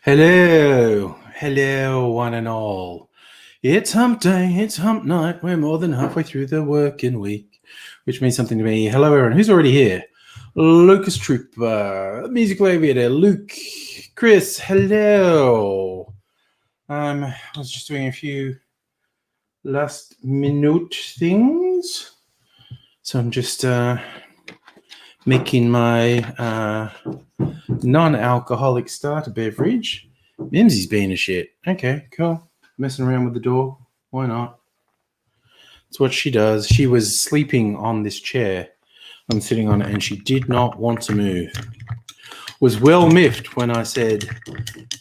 Hello, one and all. It's hump day, it's hump night. We're more than halfway through the working week, which means something to me. Hello, everyone. Who's already here? Lucas Trooper, Musical Aviator, Luke, Chris, hello. I was just doing a few last minute things. So I'm just making my non-alcoholic starter beverage. Mimsy's being a shit. Okay, cool. Messing around with the door. Why not? It's what she does. She was sleeping on this chair I'm sitting on, and she did not want to move. Was well miffed when I said,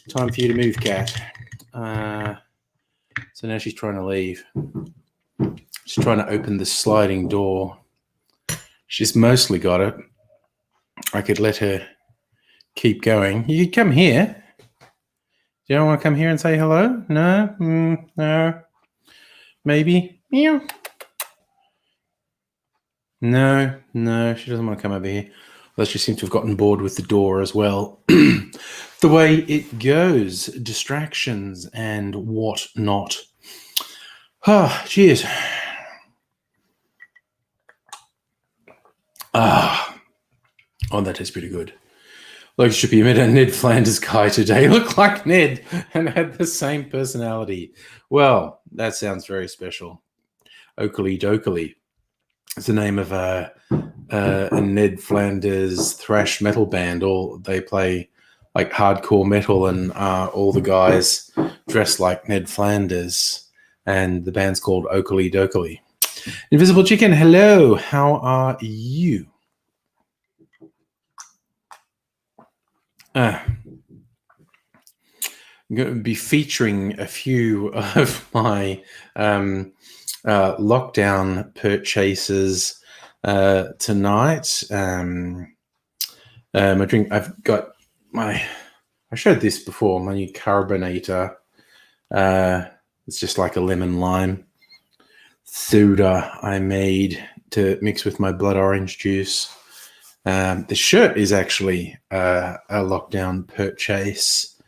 time for you to move, cat. So now she's trying to leave. She's trying to open the sliding door. She's mostly got it. I could let her keep going. You could come here. Do you don't want to come here and say hello? No? No? Maybe? Meow. No, she doesn't want to come over here. Although she seems to have gotten bored with the door as well. The way it goes, distractions and whatnot. Cheers. Oh, that tastes pretty good. Like Shippy met a Ned Flanders guy today. Looked like Ned and had the same personality. Well, that sounds very special. Oakley Dokley. It's the name of a Ned Flanders thrash metal band. They play like hardcore metal, and all the guys dress like Ned Flanders. And the band's called Oakley Dokley. Invisible Chicken, hello. How are you? I'm going to be featuring a few of my lockdown purchases tonight. My drink, I've got I showed this before, my new carbonator. It's just like a lemon lime soda I made to mix with my blood orange juice. The shirt is actually a lockdown purchase.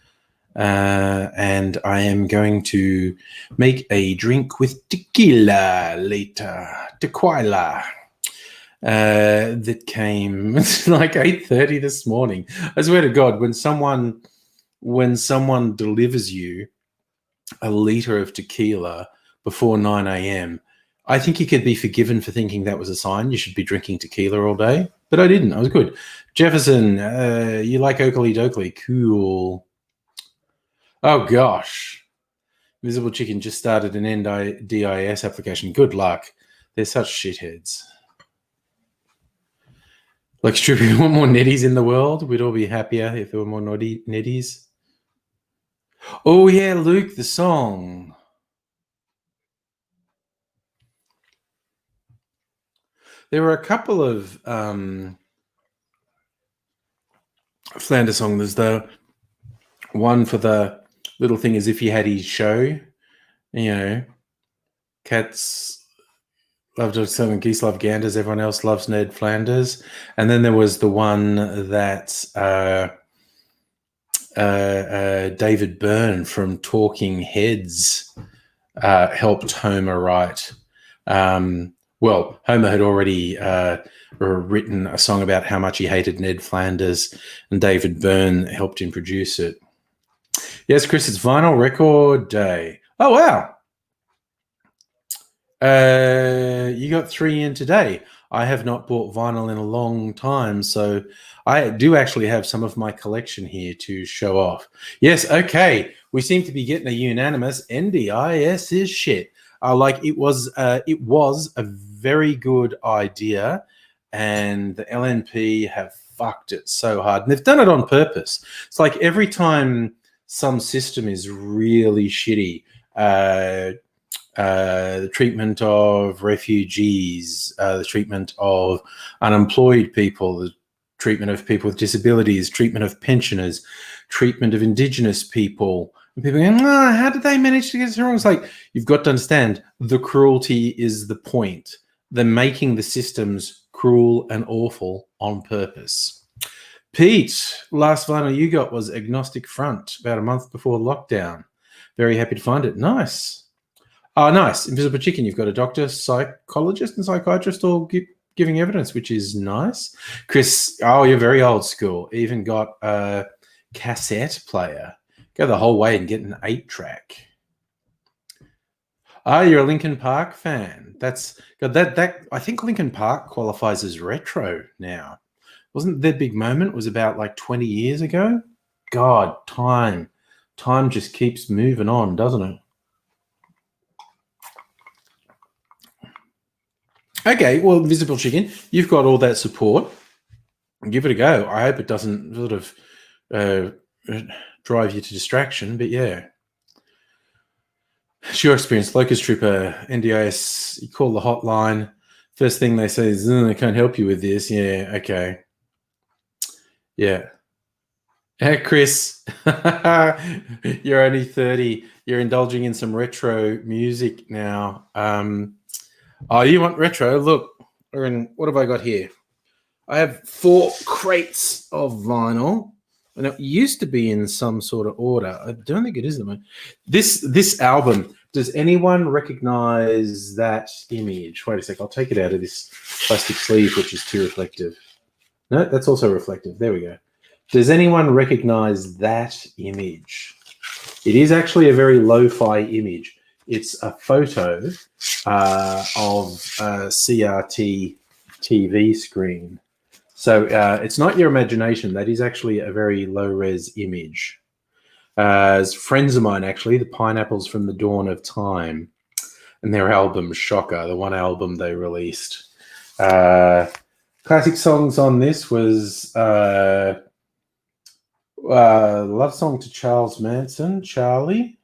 And I am going to make a drink with tequila later. Tequila. That came like 8:30 this morning. I swear to God, when someone delivers you a liter of tequila before 9 a.m., I think you could be forgiven for thinking that was a sign you should be drinking tequila all day. But I didn't. I was good. Jefferson, you like Oakley Dokley? Cool. Oh, gosh. Visible Chicken just started an NDIS application. Good luck. They're such shitheads. Like, should we want more Neddies in the world? We'd all be happier if there were more Neddies. Oh, yeah, Luke, the song. There were a couple of Flanders songs. There's the one for the little thing as if he had his show. You know, cats love Dog Song and geese love ganders. Everyone else loves Ned Flanders. And then there was the one that David Byrne from Talking Heads helped Homer write. Well, Homer had already written a song about how much he hated Ned Flanders, and David Byrne helped him produce it. Yes, Chris, it's Vinyl Record Day. Oh, wow. You got 3 in today. I have not bought vinyl in a long time, so I do actually have some of my collection here to show off. Yes, okay. We seem to be getting a unanimous NDIS is shit. It was a very good idea, and the LNP have fucked it so hard, and they've done it on purpose. It's like every time some system is really shitty, the treatment of refugees, the treatment of unemployed people, the treatment of people with disabilities, treatment of pensioners, treatment of Indigenous people. And people go, how did they manage to get it wrong? It's like, you've got to understand, the cruelty is the point. They're making the systems cruel and awful on purpose. Pete, last vinyl you got was Agnostic Front about a month before lockdown. Very happy to find it. Nice. Oh, nice. Invisible Chicken, you've got a doctor, psychologist, and psychiatrist all giving evidence, which is nice. Chris, oh, you're very old school. Even got a cassette player. Go the whole way and get an 8-track. Oh, you're a Linkin Park fan. That's that. I think Linkin Park qualifies as retro now. Wasn't their big moment was about like 20 years ago? God, time just keeps moving on, doesn't it? Okay, well, Invisible Chicken, you've got all that support. Give it a go. I hope it doesn't sort of drive you to distraction, but yeah. It's your experience. Locust Trooper, NDIS, you call the hotline. First thing they say is, I can't help you with this. Yeah, okay. Yeah. Hey, Chris, you're only 30. You're indulging in some retro music now. Oh, you want retro? Look, what have I got here? I have 4 crates of vinyl, and it used to be in some sort of order. I don't think it is at the moment. This album, does anyone recognize that image? Wait a sec, I'll take it out of this plastic sleeve, which is too reflective. No, that's also reflective. There we go. Does anyone recognize that image? It is actually a very lo-fi image. It's a photo of a CRT TV screen. So it's not your imagination. That is actually a very low-res image. As friends of mine, actually, the Pineapples from the Dawn of Time, and their album Shocker, the one album they released. Classic songs on this was Love Song to Charles Manson, Charlie.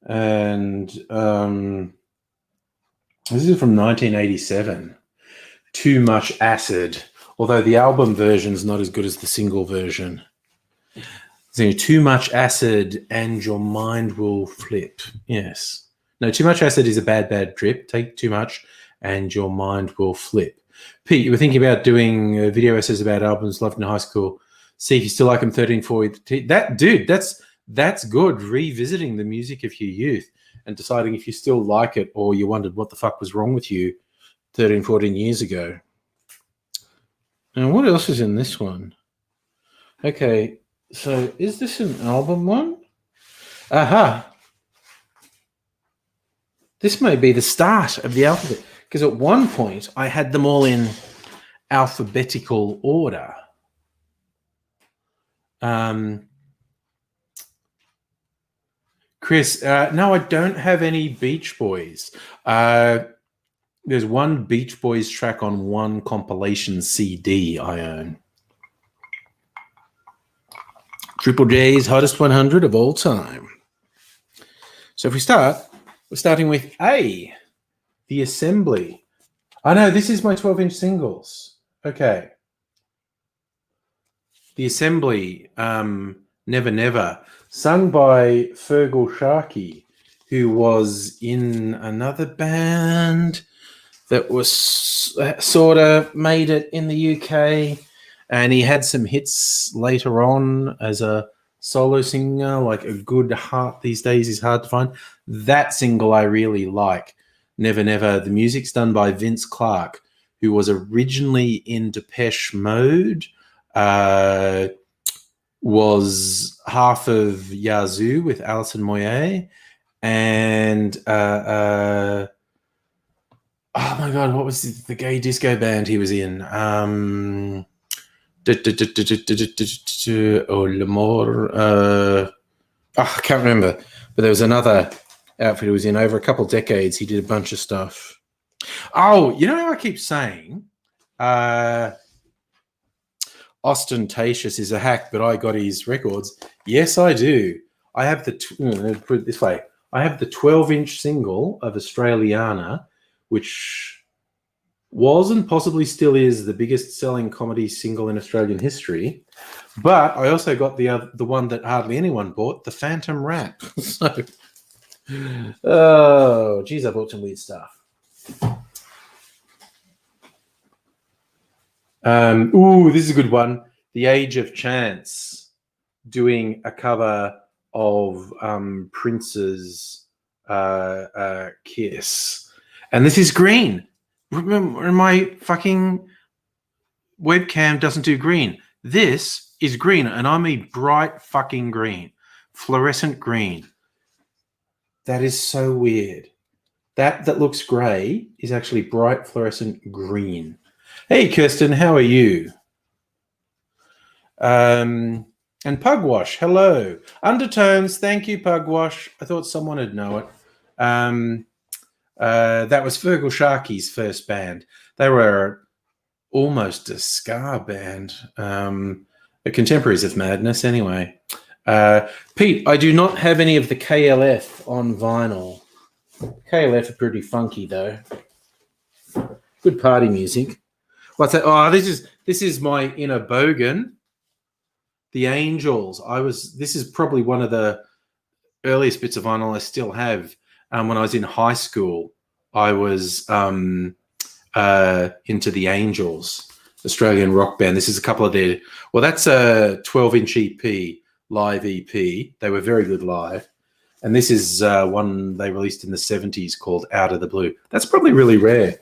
And this is from 1987. Too Much Acid, although the album version is not as good as the single version. So, Too Much Acid and Your Mind Will Flip. Yes. No, Too Much Acid is a bad trip. Take too much and your mind will flip. Pete, you were thinking about doing video essays about albums loved in high school. See if you still like them, 13, 14. That's good, revisiting the music of your youth and deciding if you still like it or you wondered what the fuck was wrong with you 13, 14 years ago. And what else is in this one? Okay, so is this an album one? Aha. This may be the start of the alphabet, because at one point I had them all in alphabetical order. Chris, no, I don't have any Beach Boys. There's one Beach Boys track on one compilation CD I own. Triple J's Hottest 100 of all time. So if we start, we're starting with A, The Assembly. Oh no, this is my 12-inch singles. Okay. The Assembly, Never Never, sung by Fergal Sharkey, who was in another band that was sort of made it in the UK, and he had some hits later on as a solo singer, like A Good Heart these days is hard to find. That single I really like, Never Never. The music's done by Vince Clarke, who was originally in Depeche Mode, was half of Yazoo with Alison Moyet, and oh my god, what was the gay disco band he was in? L'Amour. I can't remember, but there was another outfit he was in over a couple of decades. He did a bunch of stuff. Oh, you know how I keep saying ostentatious is a hack, but I got his records. Yes, I do. I have put it this way. I have the 12-inch single of Australiana, which was and possibly still is the biggest selling comedy single in Australian history. But I also got the one that hardly anyone bought, the Phantom Rap. So, oh, geez, I bought some weird stuff. This is a good one. The Age of Chance doing a cover of Prince's Kiss. And this is green. Remember, my fucking webcam doesn't do green. This is green, and I mean bright fucking green. Fluorescent green. That is so weird. That looks grey is actually bright fluorescent green. Hey, Kirsten, how are you? And Pugwash, hello. Undertones, thank you, Pugwash. I thought someone would know it. That was Fergal Sharkey's first band. They were almost a ska band. The Contemporaries of Madness, anyway. Pete, I do not have any of the KLF on vinyl. KLF are pretty funky, though. Good party music. What's that? Oh, this is my inner bogan. The Angels. This is probably one of the earliest bits of vinyl I still have. When I was in high school, I was into the Angels, Australian rock band. This is a couple of their. Well, that's a 12-inch EP, live EP. They were very good live. And this is one they released in the 70s called Out of the Blue. That's probably really rare.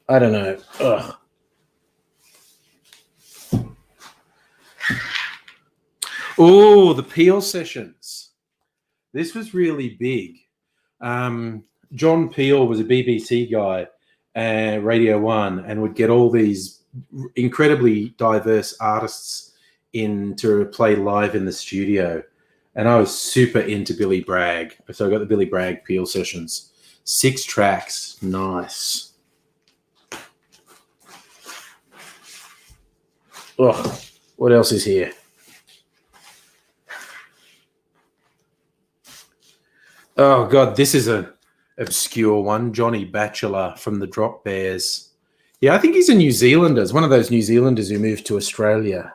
I don't know. Ugh. Oh, the Peel sessions. This was really big. John Peel was a BBC guy at Radio 1 and would get all these incredibly diverse artists in to play live in the studio. And I was super into Billy Bragg. So I got the Billy Bragg Peel sessions. 6 tracks. Nice. Ugh. What else is here? Oh, God, this is an obscure one. Johnny Batchelor from the Drop Bears. Yeah, I think he's a New Zealander. It's one of those New Zealanders who moved to Australia.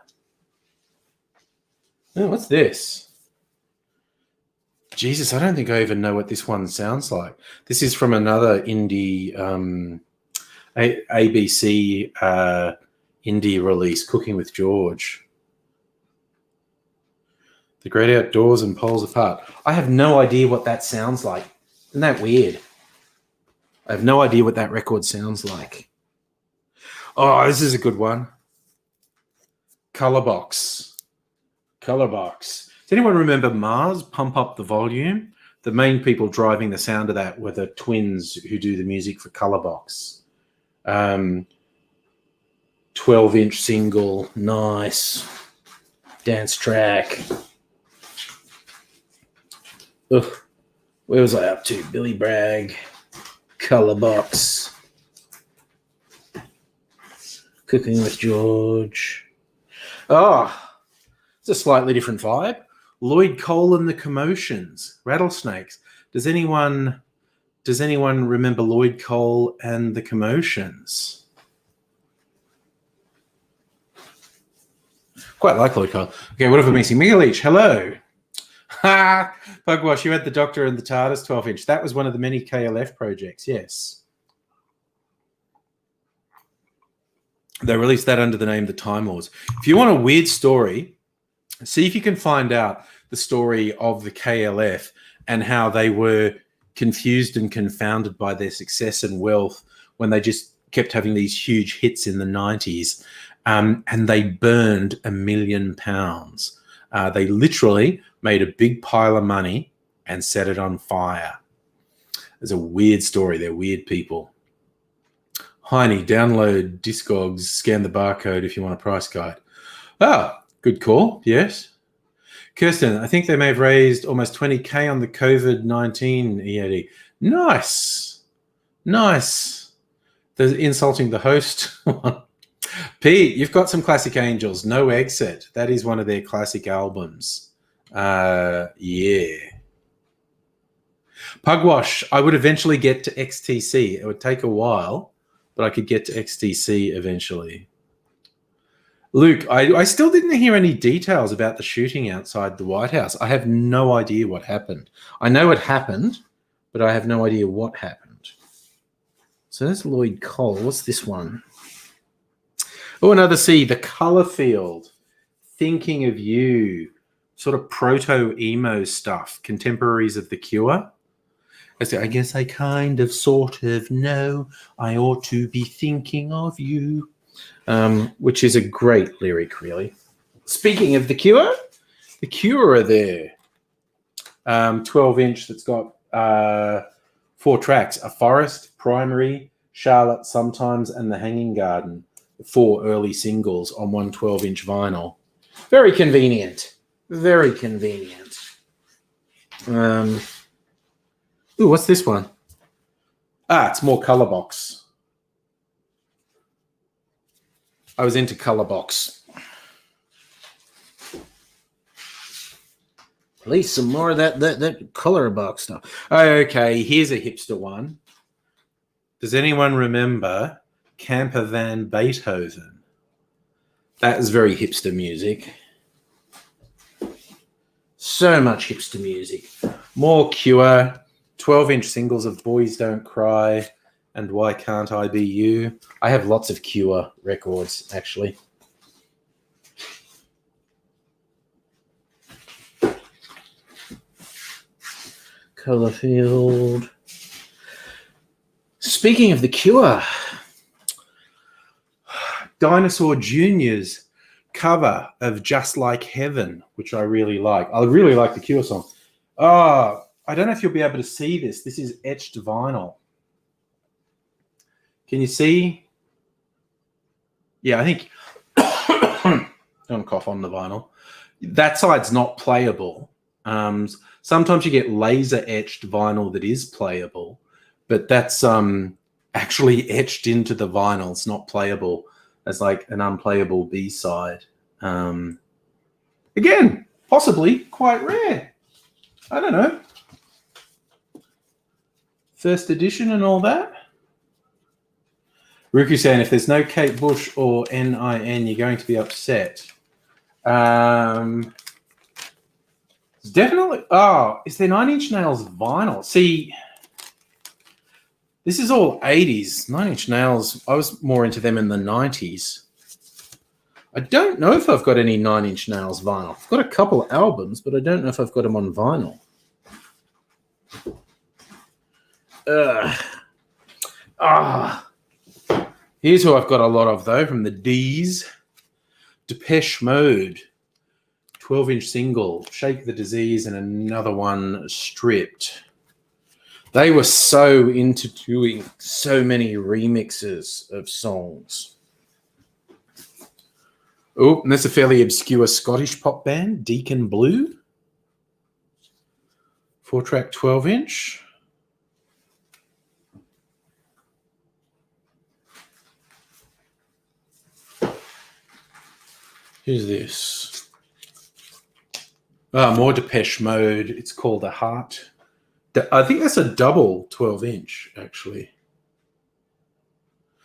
Oh, what's this? Jesus, I don't think I even know what this one sounds like. This is from another indie ABC indie release, Cooking with George. The Great Outdoors and Poles Apart. I have no idea what that sounds like. Isn't that weird? I have no idea what that record sounds like. Oh, this is a good one. Colorbox. Colorbox. Does anyone remember Mars, Pump Up the Volume? The main people driving the sound of that were the twins who do the music for Colorbox. 12-inch single, nice. Dance track. Ugh. Where was I up to? Billy Bragg, Colorbox, Cooking with George. Oh, it's a slightly different vibe. Lloyd Cole and the Commotions, Rattlesnakes. Does anyone remember Lloyd Cole and the Commotions? Quite like Lloyd Cole. Okay, what have we missing? Miguel Leach, hello. Ha! Pugwash, you had the Doctor and the TARDIS 12-inch. That was one of the many KLF projects, yes. They released that under the name The Time Lords. If you want a weird story, see if you can find out the story of the KLF and how they were confused and confounded by their success and wealth when they just kept having these huge hits in the 90s. And they burned £1 million. They literally made a big pile of money and set it on fire. It's a weird story. They're weird people. Heine, download Discogs, scan the barcode if you want a price guide. Oh, good call. Yes. Kirsten, I think they may have raised almost 20K on the COVID-19 EAD. Nice. Nice. The insulting the host one. Pete, you've got some classic Angels. No Exit. That is one of their classic albums. Yeah. Pugwash, I would eventually get to XTC. It would take a while, but I could get to XTC eventually. Luke, I still didn't hear any details about the shooting outside the White House. I have no idea what happened. I know it happened, but I have no idea what happened. So there's Lloyd Cole. What's this one? Oh, another C, The Color Field. Thinking of You. Sort of proto-emo stuff. Contemporaries of The Cure. I guess I kind of sort of know I ought to be thinking of you. Which is a great lyric, really. Speaking of The Cure are there. 12-inch that's got 4 tracks: A Forest, Primary, Charlotte Sometimes, and The Hanging Garden. 4 early singles on one 12-inch vinyl. Very convenient. Very convenient. Ooh, what's this one? It's more Colorbox. I was into Colorbox. Please, some more of that color box stuff. Okay, here's a hipster one. Does anyone remember Camper Van Beethoven? That is very hipster music. So much hipster music. More Cure, 12-inch singles of Boys Don't Cry and Why Can't I Be You. I have lots of Cure records, actually. Colourfield. Speaking of The Cure, Dinosaur Jr.'s cover of Just Like Heaven, which I really like. I really like the Cure song. I don't know if you'll be able to see this. This is etched vinyl. Can you see? Yeah, I think don't cough on the vinyl. That side's not playable. Sometimes you get laser etched vinyl that is playable, but that's actually etched into the vinyl. It's not playable as like an unplayable B-side. Again, possibly quite rare. I don't know. First edition and all that. Ruku saying, if there's no Kate Bush or NIN, you're going to be upset. Definitely. Oh, is there 9 Inch Nails vinyl? See, this is all 80s. 9 Inch Nails, I was more into them in the 90s. I don't know if I've got any 9 Inch Nails vinyl. I've got a couple of albums, but I don't know if I've got them on vinyl. Here's who I've got a lot of, though, from the D's. Depeche Mode. 12-inch single, Shake the Disease, and another one, Stripped. They were so into doing so many remixes of songs. Oh, and that's a fairly obscure Scottish pop band, Deacon Blue. 4-track 12-inch. Who's this? More Depeche Mode. It's called A Heart. I think that's a double 12-inch, actually.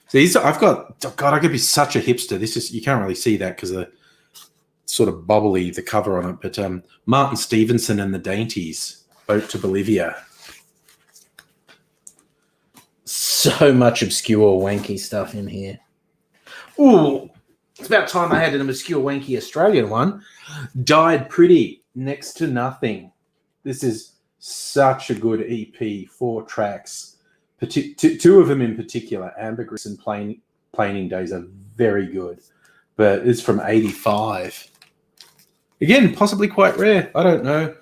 So these, I've got, oh God, I could be such a hipster. This is, you can't really see that because of sort of bubbly, the cover on it. But Martin Stevenson and the Dainties, Boat to Bolivia. So much obscure, wanky stuff in here. Ooh, it's about time I had an obscure, wanky Australian one. Died Pretty. Next to Nothing. This is such a good EP, 4 tracks. 2 of them in particular, Ambergris and Planing Days, are very good. But it's from 85. Again, possibly quite rare. I don't know.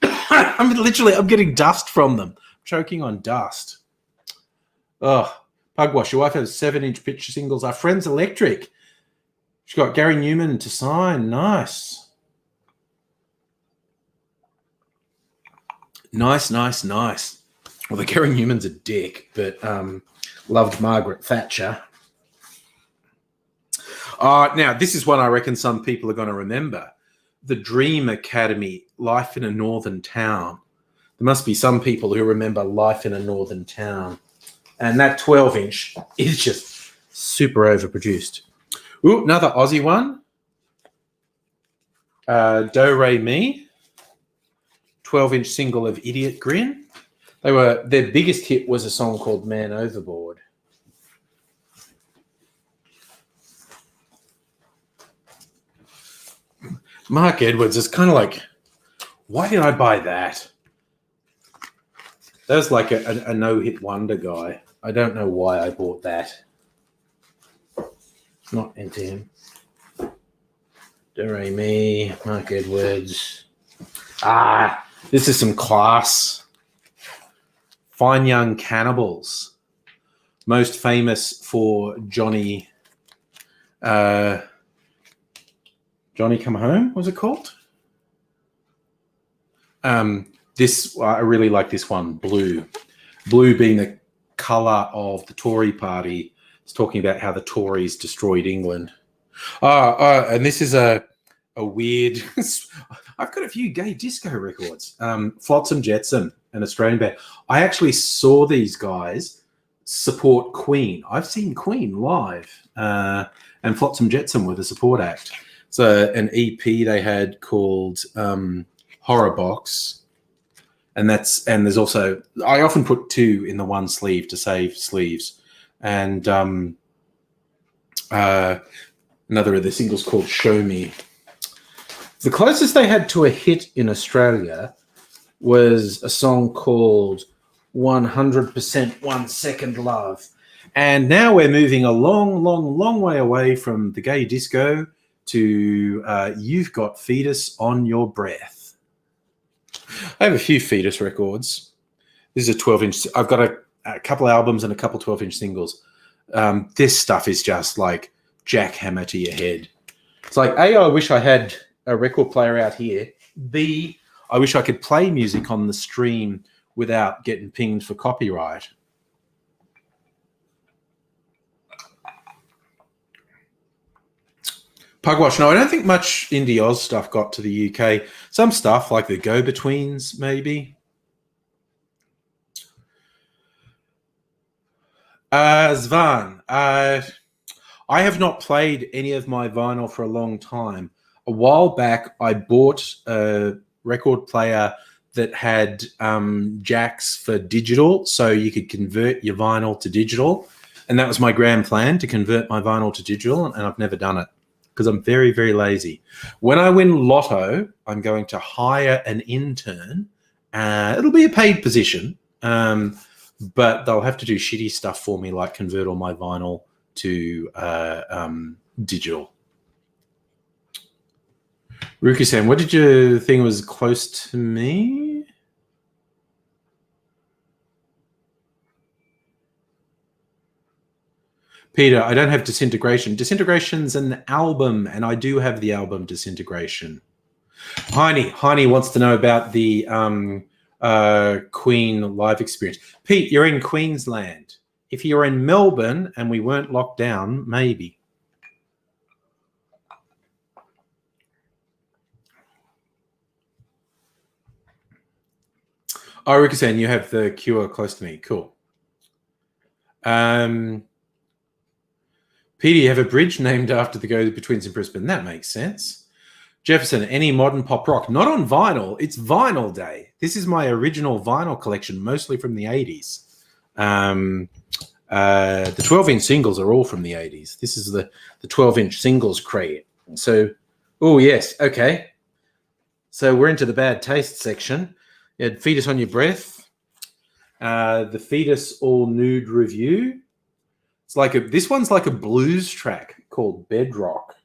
I'm getting dust from them. I'm choking on dust. Oh, Pugwash, your wife has 7-inch picture singles. Our Friends Electric. She's got Gary Newman to sign. Nice. Nice. Well, the Gary Newman's a dick, but loved Margaret Thatcher. Now, this is one I reckon some people are going to remember. The Dream Academy, Life in a Northern Town. There must be some people who remember Life in a Northern Town. And that 12-inch is just super overproduced. Ooh, another Aussie one. Do Re Mi. 12-inch single of Idiot Grin. Their biggest hit was a song called Man Overboard. Mark Edwards is kind of like, why did I buy that? That was like a no-hit wonder guy. I don't know why I bought that. Not into him. Do Re Mi, Mark Edwards. This is some class. Fine Young Cannibals. Most famous for Johnny Come Home, was it called? I really like this one, Blue. Blue being the colour of the Tory party. It's talking about how the Tories destroyed England. And this is a weird... I've got a few gay disco records. Flotsam Jetsam, an Australian band. I actually saw these guys support Queen. I've seen Queen live. And Flotsam Jetsam were the support act. So an EP they had called Horror Box. And there's also... I often put two in the one sleeve to save sleeves. And another of the singles called Show Me. The closest they had to a hit in Australia was a song called 100% 1 Second Love. And now we're moving a long way away from the gay disco to You've Got Fetus on Your Breath. I have a few Fetus records. This is a 12-inch. I've got a couple albums and a couple 12-inch singles. This stuff is just like jackhammer to your head. It's like, A, I wish I had a record player out here. B, I wish I could play music on the stream without getting pinged for copyright. Pugwash. No, I don't think much indie Oz stuff got to the UK. Some stuff like the Go-Betweens, maybe. Zvan, I have not played any of my vinyl for a long time. A while back, I bought a record player that had jacks for digital, so you could convert your vinyl to digital. And that was my grand plan, to convert my vinyl to digital, and I've never done it because I'm very, very lazy. When I win Lotto, I'm going to hire an intern. It'll be a paid position, but they'll have to do shitty stuff for me, like convert all my vinyl to digital. Ruki-san, what did you think was close to me? Peter, I don't have Disintegration. Disintegration's an album, and I do have the album Disintegration. Heine wants to know about the Queen live experience. Pete, you're in Queensland. If you're in Melbourne and we weren't locked down, maybe. Oh, Ruki-san, you have the Cure close to me. Cool. Peter, you have a bridge named after the Go-Betweens in Brisbane. That makes sense. Jefferson, any modern pop rock? Not on vinyl. It's Vinyl Day. This is my original vinyl collection, mostly from the 80s. The 12-inch singles are all from the 80s. This is the 12-inch singles crate. So, oh, yes. Okay. So we're into the bad taste section. You had Fetus on Your Breath. The Fetus All Nude Review. It's like this one's like a blues track called Bedrock.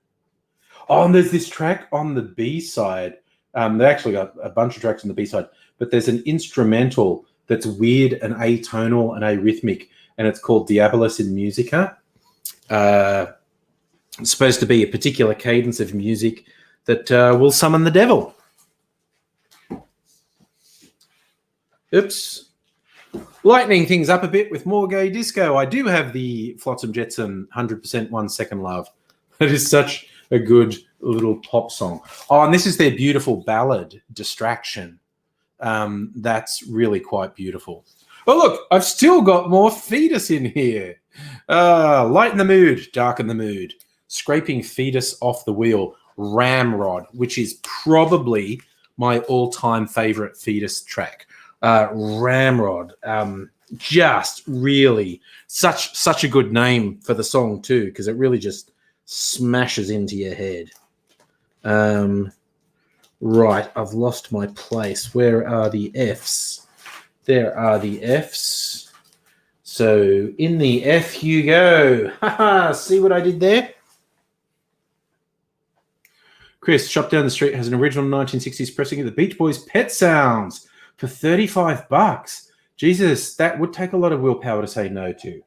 Oh, and there's this track on the B-side. They actually got a bunch of tracks on the B-side, but there's an instrumental that's weird and atonal and arrhythmic, and it's called Diabolus in Musica. It's supposed to be a particular cadence of music that will summon the devil. Oops. Lightening things up a bit with more gay disco. I do have the Flotsam Jetsam 100% 1 Second Love. That is such a good little pop song. Oh, and this is their beautiful ballad, Distraction. That's really quite beautiful. Oh, look, I've still got more Fetus in here. Lighten the mood, darken the mood. Scraping Fetus off the wheel. Ramrod, which is probably my all-time favorite Fetus track. Ramrod, just really such a good name for the song too, because it really just smashes into your head. Right, I've lost my place. Where are the Fs? There are the Fs. So in the F you go. Haha, see what I did there? Chris, shop down the street has an original 1960s pressing of the Beach Boys' Pet Sounds for $35. Jesus, that would take a lot of willpower to say no to.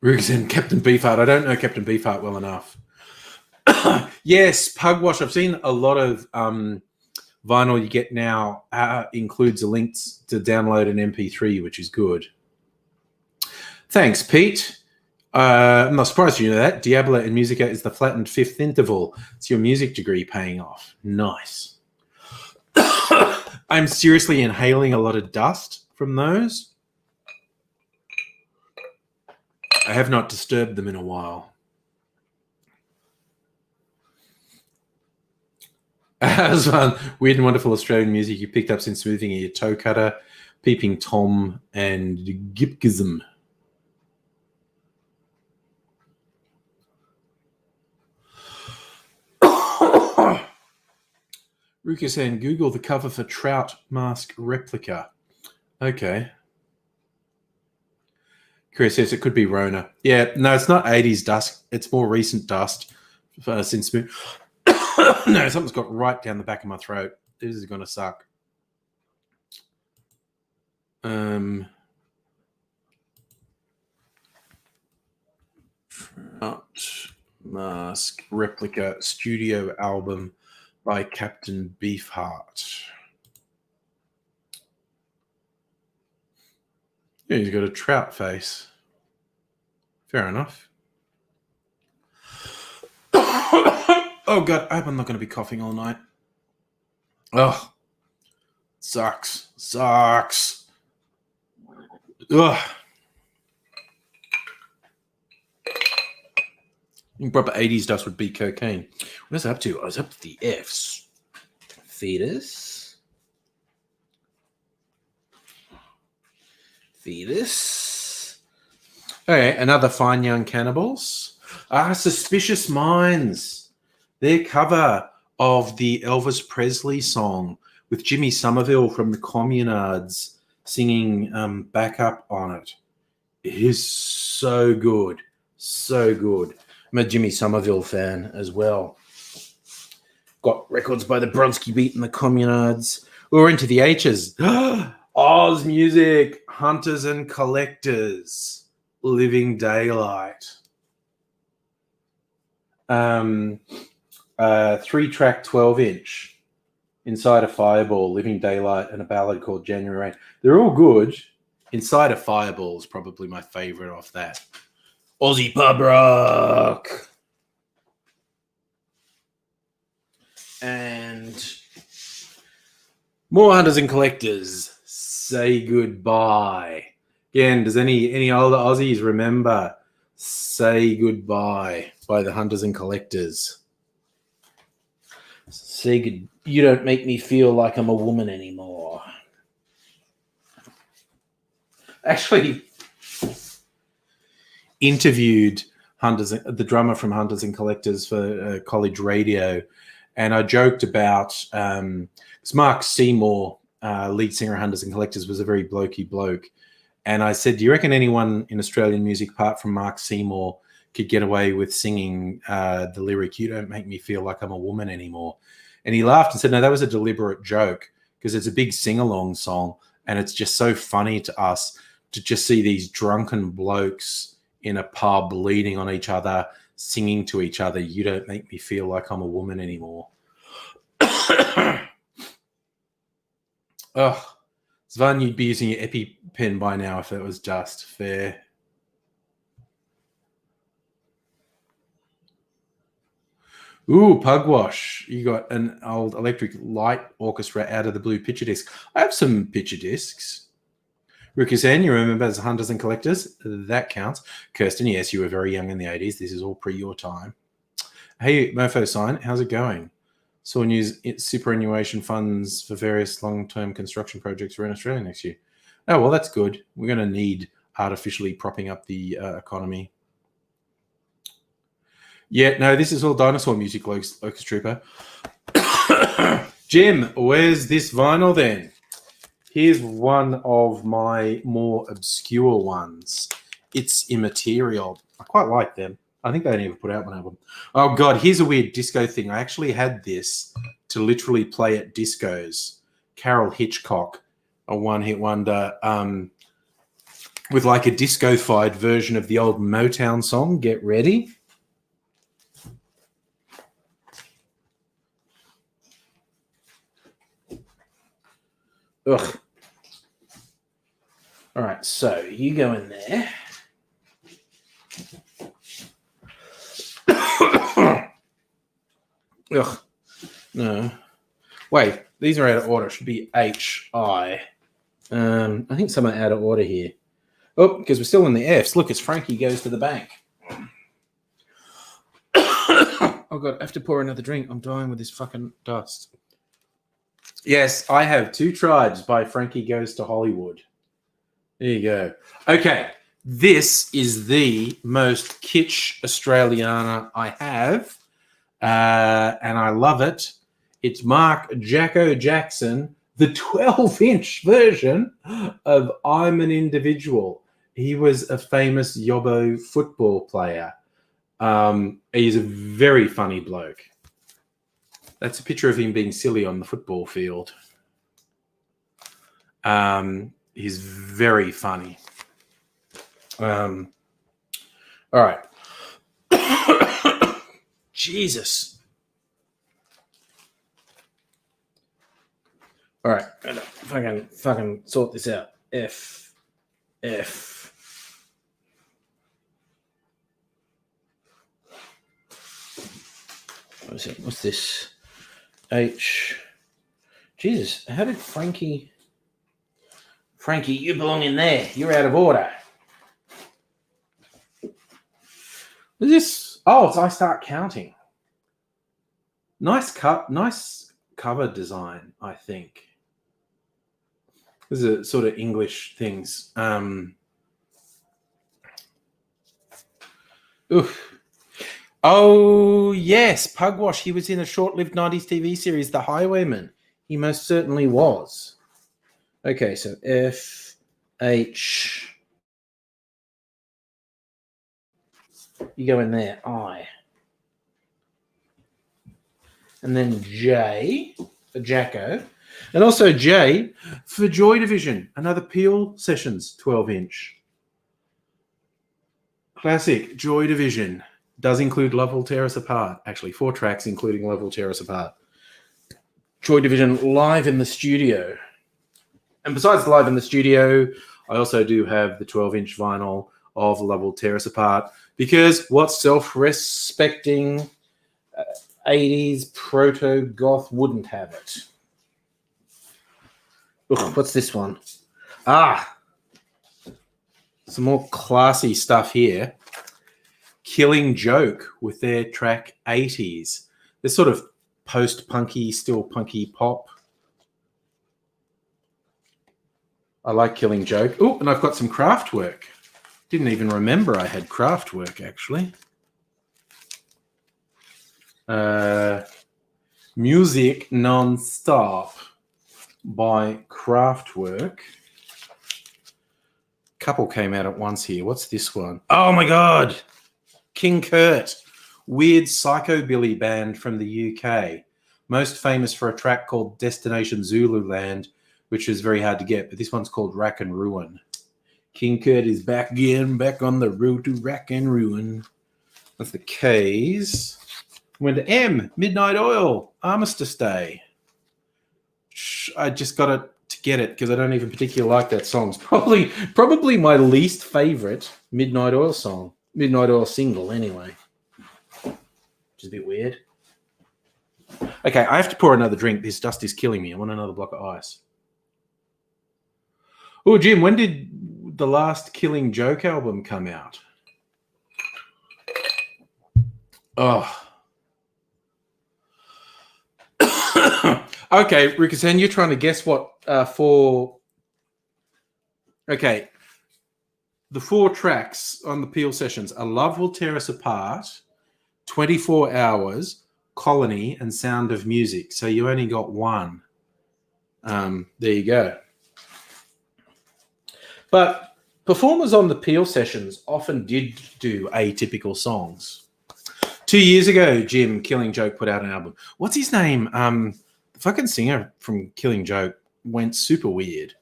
Rugerson, Captain Beefheart. I don't know Captain Beefheart well enough. Yes, Pugwash. I've seen a lot of vinyl you get now includes a link to download an MP3, which is good. Thanks, Pete. I'm not surprised you know that. Diablo in Musica is the flattened fifth interval. It's your music degree paying off. Nice. I'm seriously inhaling a lot of dust from those. I have not disturbed them in a while. As fun, weird and wonderful Australian music you picked up since moving here. Toe Cutter, Peeping Tom, and Gipgism. Ruka saying, Google the cover for Trout Mask Replica. Okay. Chris says it could be Rona. Yeah, no, it's not 80s dust. It's more recent dust since move. No, something's got right down the back of my throat. This is going to suck. Trout Mask Replica studio album by Captain Beefheart. Yeah, he's got a trout face. Fair enough. Oh, God, I hope I'm not going to be coughing all night. Oh, sucks. Sucks. Ugh. Proper 80s dust would be cocaine. What was I up to? I was up to the Fs. Fetus. Okay, another Fine Young Cannibals. Suspicious Minds. Their cover of the Elvis Presley song with Jimmy Somerville from the Communards singing backup on it. It is so good. So good. I'm a Jimmy Somerville fan as well. Got records by the Bronski Beat and the Communards. We're into the H's. Oz Music, Hunters and Collectors, Living Daylight. 3-track 12-inch, Inside a Fireball, Living Daylight, and a ballad called January Rain. They're all good. Inside a Fireball is probably my favorite off that. Aussie pub rock. And more Hunters and Collectors, Say Goodbye. Again, does any older Aussies remember Say Goodbye by the Hunters and Collectors? Say good. You don't make me feel like I'm a woman anymore. Actually interviewed the drummer from Hunters and Collectors for college radio, and I joked about because Mark Seymour, lead singer of Hunters and Collectors, was a very blokey bloke, and I said, do you reckon anyone in Australian music apart from Mark Seymour could get away with singing the lyric, you don't make me feel like I'm a woman anymore? And he laughed and said, no, that was a deliberate joke, because it's a big sing-along song, and it's just so funny to us to just see these drunken blokes in a pub leaning on each other, singing to each other, you don't make me feel like I'm a woman anymore. Oh, Svan, you'd be using your EpiPen by now if it was just fair. Ooh, Pugwash. You got an old Electric Light Orchestra out of the blue picture disc. I have some picture discs. Rukazan, you remember as Hunters and Collectors? That counts. Kirsten, yes, you were very young in the 80s. This is all pre your time. Hey, Mofo Sign, how's it going? Saw news superannuation funds for various long-term construction projects are in Australia next year. Oh, well, that's good. We're going to need artificially propping up the economy. Yeah, no, this is all dinosaur music, Locust Trooper. Jim, where's this vinyl then? Here's one of my more obscure ones. It's Immaterial. I quite like them. I think they only ever put out one album. Oh, God, here's a weird disco thing. I actually had this to literally play at discos. Carol Hitchcock, a one-hit wonder, with like a disco-fied version of the old Motown song, Get Ready. Ugh. All right, so you go in there. Ugh. No. Wait, these are out of order. It should be H-I. I think some are out of order here. Oh, because we're still in the Fs. Look, it's Frankie Goes to the Bank. Oh, God, I have to pour another drink. I'm dying with this fucking dust. Yes, I have Two Tribes by Frankie Goes to Hollywood. There you go. Okay, this is the most kitsch Australiana I have, and I love it. It's Mark Jacko Jackson, the 12-inch version of I'm an Individual. He was a famous Yobbo football player. He's a very funny bloke. That's a picture of him being silly on the football field. He's very funny. All right. Jesus. All right. If I can fucking sort this out. F. What's this? H. Jesus. How did Frankie, you belong in there. You're out of order. Is this? Oh, it's I Start Counting. Nice cover design, I think. These are sort of English things. Oof. Oh, yes, Pugwash. He was in a short-lived 90s TV series, The Highwayman. He most certainly was. Okay, so F, H. You go in there, I. And then J for Jacko. And also J for Joy Division, another Peel Sessions 12-inch. Classic Joy Division. Does include Love Will Tear Us Apart. Actually, 4 tracks including Love Will Tear Us Apart. Joy Division live in the studio. And besides live in the studio, I also do have the 12-inch vinyl of Love Will Tear Us Apart, because what self-respecting 80s proto-goth wouldn't have it? Ugh, what's this one? Some more classy stuff here. Killing Joke with their track 80s. They're sort of post-punky, still punky pop. I like Killing Joke. Oh, and I've got some Kraftwerk. Didn't even remember I had Kraftwerk, actually. Music Non-Stop by Kraftwerk. Couple came out at once here. What's this one? Oh, my God. King Kurt. Weird psychobilly band from the UK. Most famous for a track called Destination Zululand, which is very hard to get, but this one's called Rack and Ruin. King Kurt is back again, back on the road to Rack and Ruin. That's the K's. Went to M, Midnight Oil, Armistice Day. I just got it to get it because I don't even particularly like that song. It's probably my least favorite Midnight Oil song. Midnight Oil single, anyway. Which is a bit weird. Okay, I have to pour another drink. This dust is killing me. I want another block of ice. Oh, Jim, when did the last Killing Joke album come out? Oh. Okay, Rikusen, you're trying to guess what for... Okay. The 4 tracks on the Peel Sessions are Love Will Tear Us Apart, 24 Hours, Colony, and Sound of Music. So you only got one. There you go. But performers on the Peel sessions often did do atypical songs. 2 years ago, Jim, Killing Joke, put out an album. What's his name? The fucking singer from Killing Joke went super weird.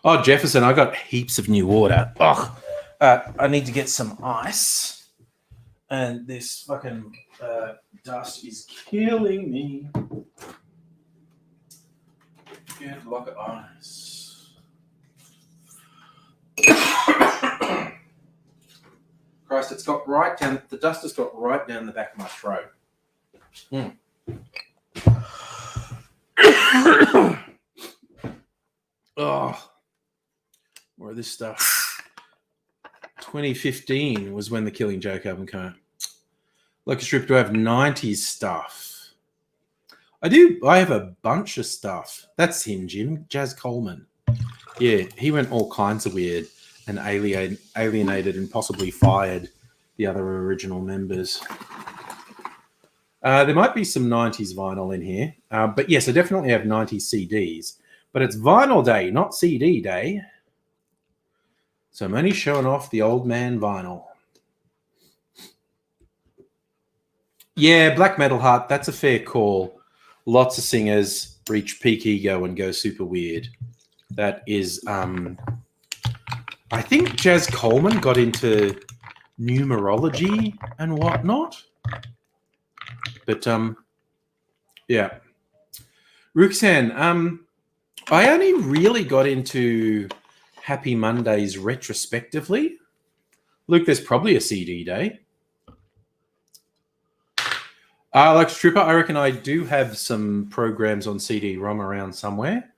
Oh, Jefferson, I got heaps of new water. Oh, I need to get some ice. And this fucking dust is killing me. Good luck at ice. Christ, it's got right down, the dust has got right down the back of my throat. Oh, more of this stuff. 2015 was when the Killing Joke album came out. Like a strip, do I have 90s stuff? I do. I have a bunch of stuff. That's him, Jim. Jazz Coleman. Yeah, he went all kinds of weird and alienated and possibly fired the other original members. There might be some 90s vinyl in here. But yes, I definitely have 90s CDs. But it's vinyl day, not CD day. So I'm only showing off the old man vinyl. Yeah, Black Metal Heart, that's a fair call. Lots of singers reach peak ego and go super weird. That is, I think Jazz Coleman got into numerology and whatnot. But, yeah. Ruxan, I only really got into Happy Mondays retrospectively. Luke, there's probably a CD day. Alex Tripper, I reckon I do have some programs on CD-ROM around somewhere.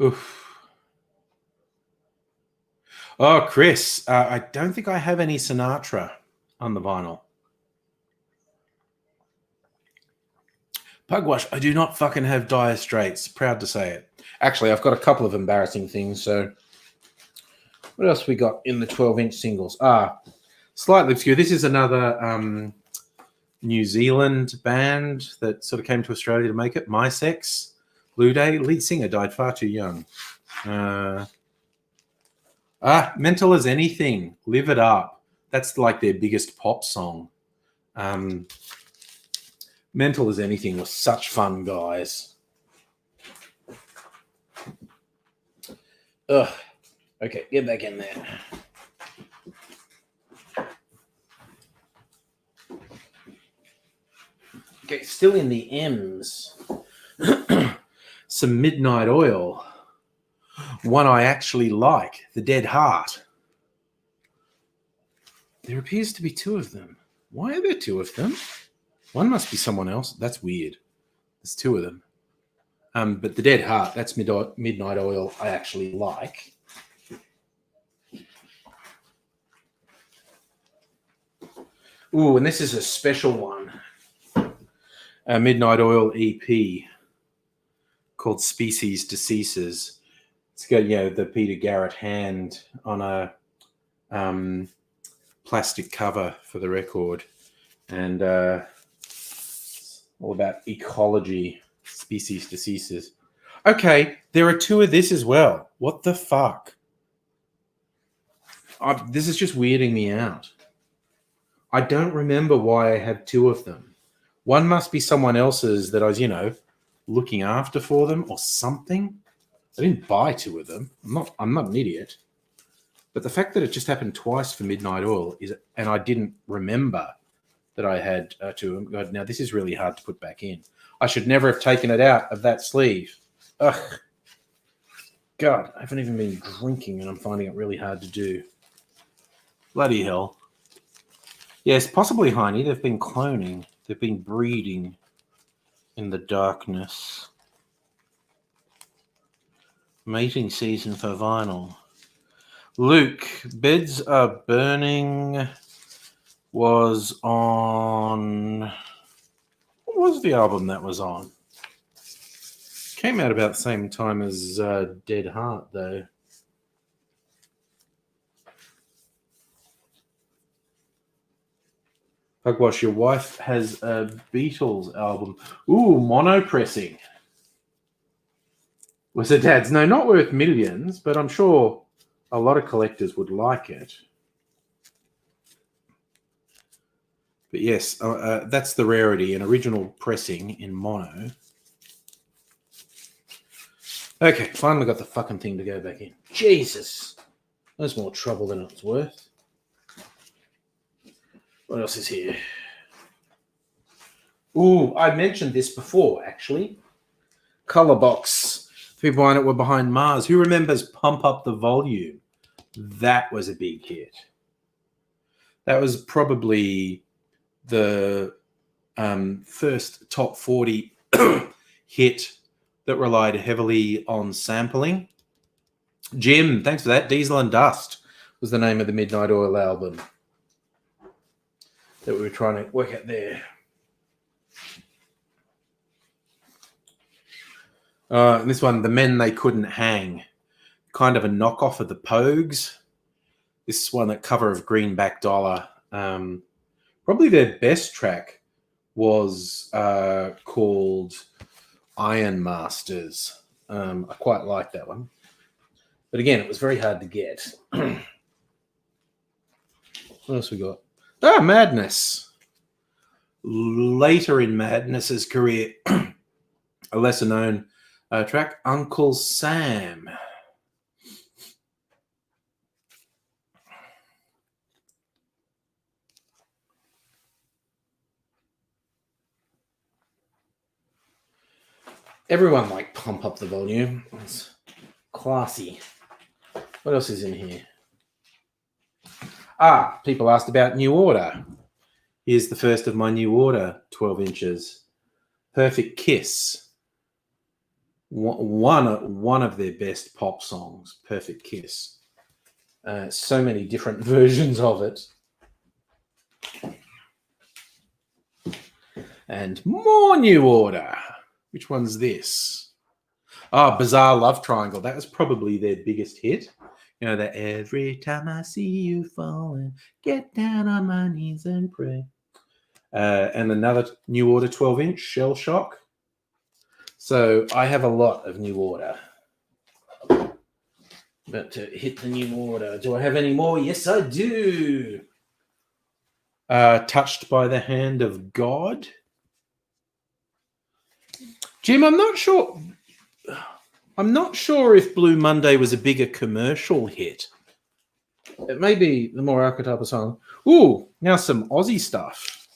Oof. Oh, Chris, I don't think I have any Sinatra on the vinyl. Pugwash, I do not fucking have Dire Straits. Proud to say it. Actually, I've got a couple of embarrassing things, so... What else we got in the 12-inch singles? Slightly obscure. This is another New Zealand band that sort of came to Australia to make it. My Sex. Luday, lead singer, died far too young. Mental as Anything. Live It Up. That's like their biggest pop song. Mental as Anything was such fun, guys. Ugh. Okay, get back in there. Okay, still in the M's. Some Midnight Oil. One I actually like, The Dead Heart. There appears to be two of them. Why are there two of them? One must be someone else. That's weird. There's two of them. But The Dead Heart, that's Midnight Oil I actually like. Ooh, and this is a special one. A Midnight Oil EP called Species Deceases. It's got, the Peter Garrett hand on a plastic cover for the record. And all about ecology, Species Deceases. Okay, there are two of this as well. What the fuck? This is just weirding me out. I don't remember why I have two of them. One must be someone else's that I was, looking after for them or something. I didn't buy two of them. I'm not an idiot. But the fact that it just happened twice for Midnight Oil and I didn't remember that I had two of them. God, now this is really hard to put back in. I should never have taken it out of that sleeve. Ugh. God, I haven't even been drinking and I'm finding it really hard to do. Bloody hell. Yes, possibly, Heine. They've been cloning. They've been breeding in the darkness. Mating season for vinyl. Luke, Beds Are Burning was on... What was the album that was on? Came out about the same time as Dead Heart, though. Pugwash, your wife has a Beatles album. Ooh, mono pressing. Was it Dad's? No, not worth millions, but I'm sure a lot of collectors would like it. But yes, that's the rarity, an original pressing in mono. Okay, finally got the fucking thing to go back in. Jesus. That's more trouble than it's worth. What else is here? Ooh, I mentioned this before, actually. Color box. The people behind it were Behind Mars. Who remembers Pump Up the Volume? That was a big hit. That was probably the first top 40 hit that relied heavily on sampling. Jim, thanks for that. Diesel and Dust was the name of the Midnight Oil album that we were trying to work out there. And this one, The Men They Couldn't Hang, kind of a knockoff of the Pogues. This one, that cover of Greenback Dollar. Probably their best track was called Iron Masters. I quite like that one. But again, it was very hard to get. What else we got? Madness. Later in Madness's career, a lesser known track, Uncle Sam. Everyone like Pump Up the Volume. It's classy. What else is in here? People asked about New Order. Here's the first of my New Order 12 inches. Perfect Kiss. One of their best pop songs, Perfect Kiss. So many different versions of it. And more New Order. Which one's this? Bizarre Love Triangle. That was probably their biggest hit. You know, that every time I see you falling, get down on my knees and pray. And another New Order 12-inch, Shell Shock. So I have a lot of New Order. But to hit the New Order, do I have any more? Yes, I do. Touched by the Hand of God. Jim, I'm not sure if Blue Monday was a bigger commercial hit. It may be the more archetypal song. Ooh, now some Aussie stuff.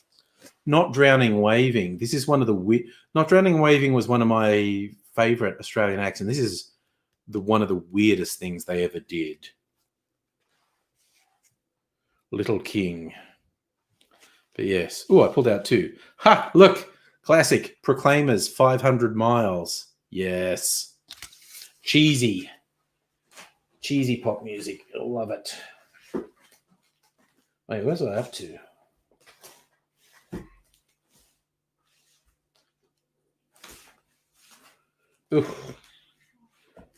Not Drowning Waving. This is one of the Not Drowning Waving was one of my favorite Australian acts, and this is one of the weirdest things they ever did. Little King. But yes. Ooh, I pulled out two. Ha! Look, classic Proclaimers, 500 Miles. Yes. Cheesy pop music. I love it. Wait, where's I up to? Ooh.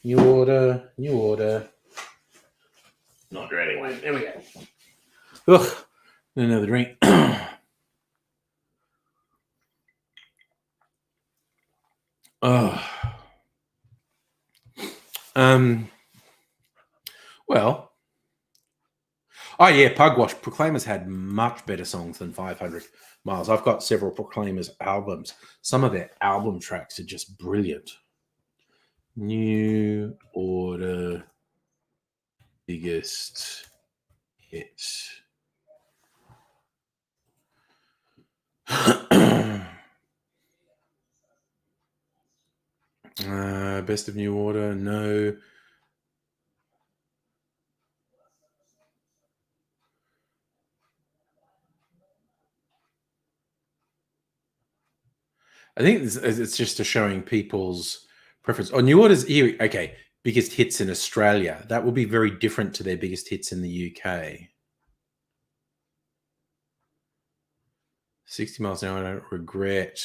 New Order. Not ready. Wait, there we go. Ugh. Another drink. Well. Oh, yeah, Pugwash. Proclaimers had much better songs than 500 Miles. I've got several Proclaimers albums. Some of their album tracks are just brilliant. New Order biggest hit. Best of New Order, no. I think it's just showing people's preference. Oh, New Order's here. Okay, biggest hits in Australia. That will be very different to their biggest hits in the UK. 60 Miles an Hour, I Don't Regret,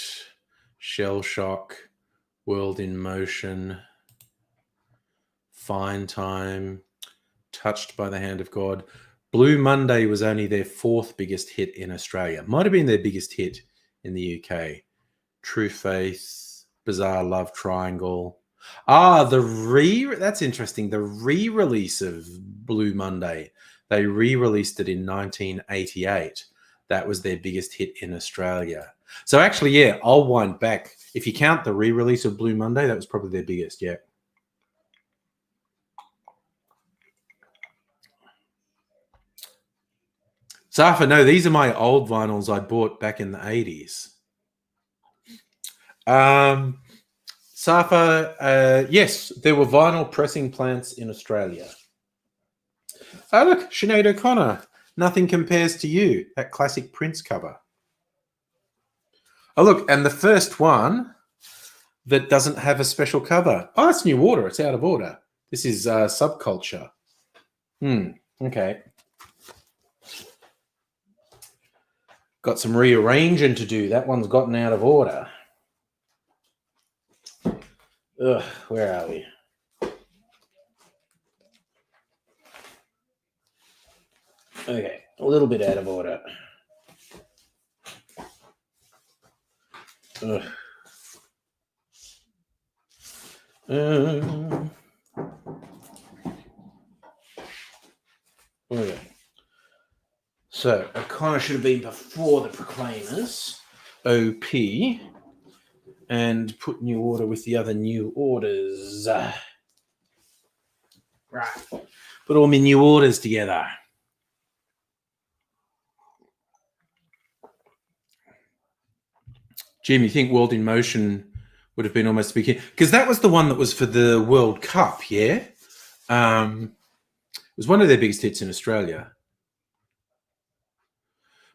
Shell Shock, World in Motion, Fine Time, Touched by the Hand of God. Blue Monday was only their 4th biggest hit in Australia. Might have been their biggest hit in the UK. True Faith, Bizarre Love Triangle. That's interesting. The re-release of Blue Monday. They re-released it in 1988. That was their biggest hit in Australia. So actually, yeah, I'll wind back. If you count the re-release of Blue Monday, that was probably their biggest, yeah. Safa, no, these are my old vinyls I bought back in the 80s. Safa, yes, there were vinyl pressing plants in Australia. Oh, look, Sinead O'Connor. Nothing compares to you. That classic Prince cover. Oh, look, and the first one that doesn't have a special cover. Oh, that's New Order. It's out of order. This is Subculture. Okay. Got some rearranging to do. That one's gotten out of order. Ugh, where are we? Okay, a little bit out of order. Ugh. Okay. So O'Connor should have been before the Proclaimers, OP, and put New Order with the other New Orders. Right. Put all my New Orders together. Jim, you think World in Motion would have been almost a big hit? Because that was the one that was for the World Cup, yeah? It was one of their biggest hits in Australia.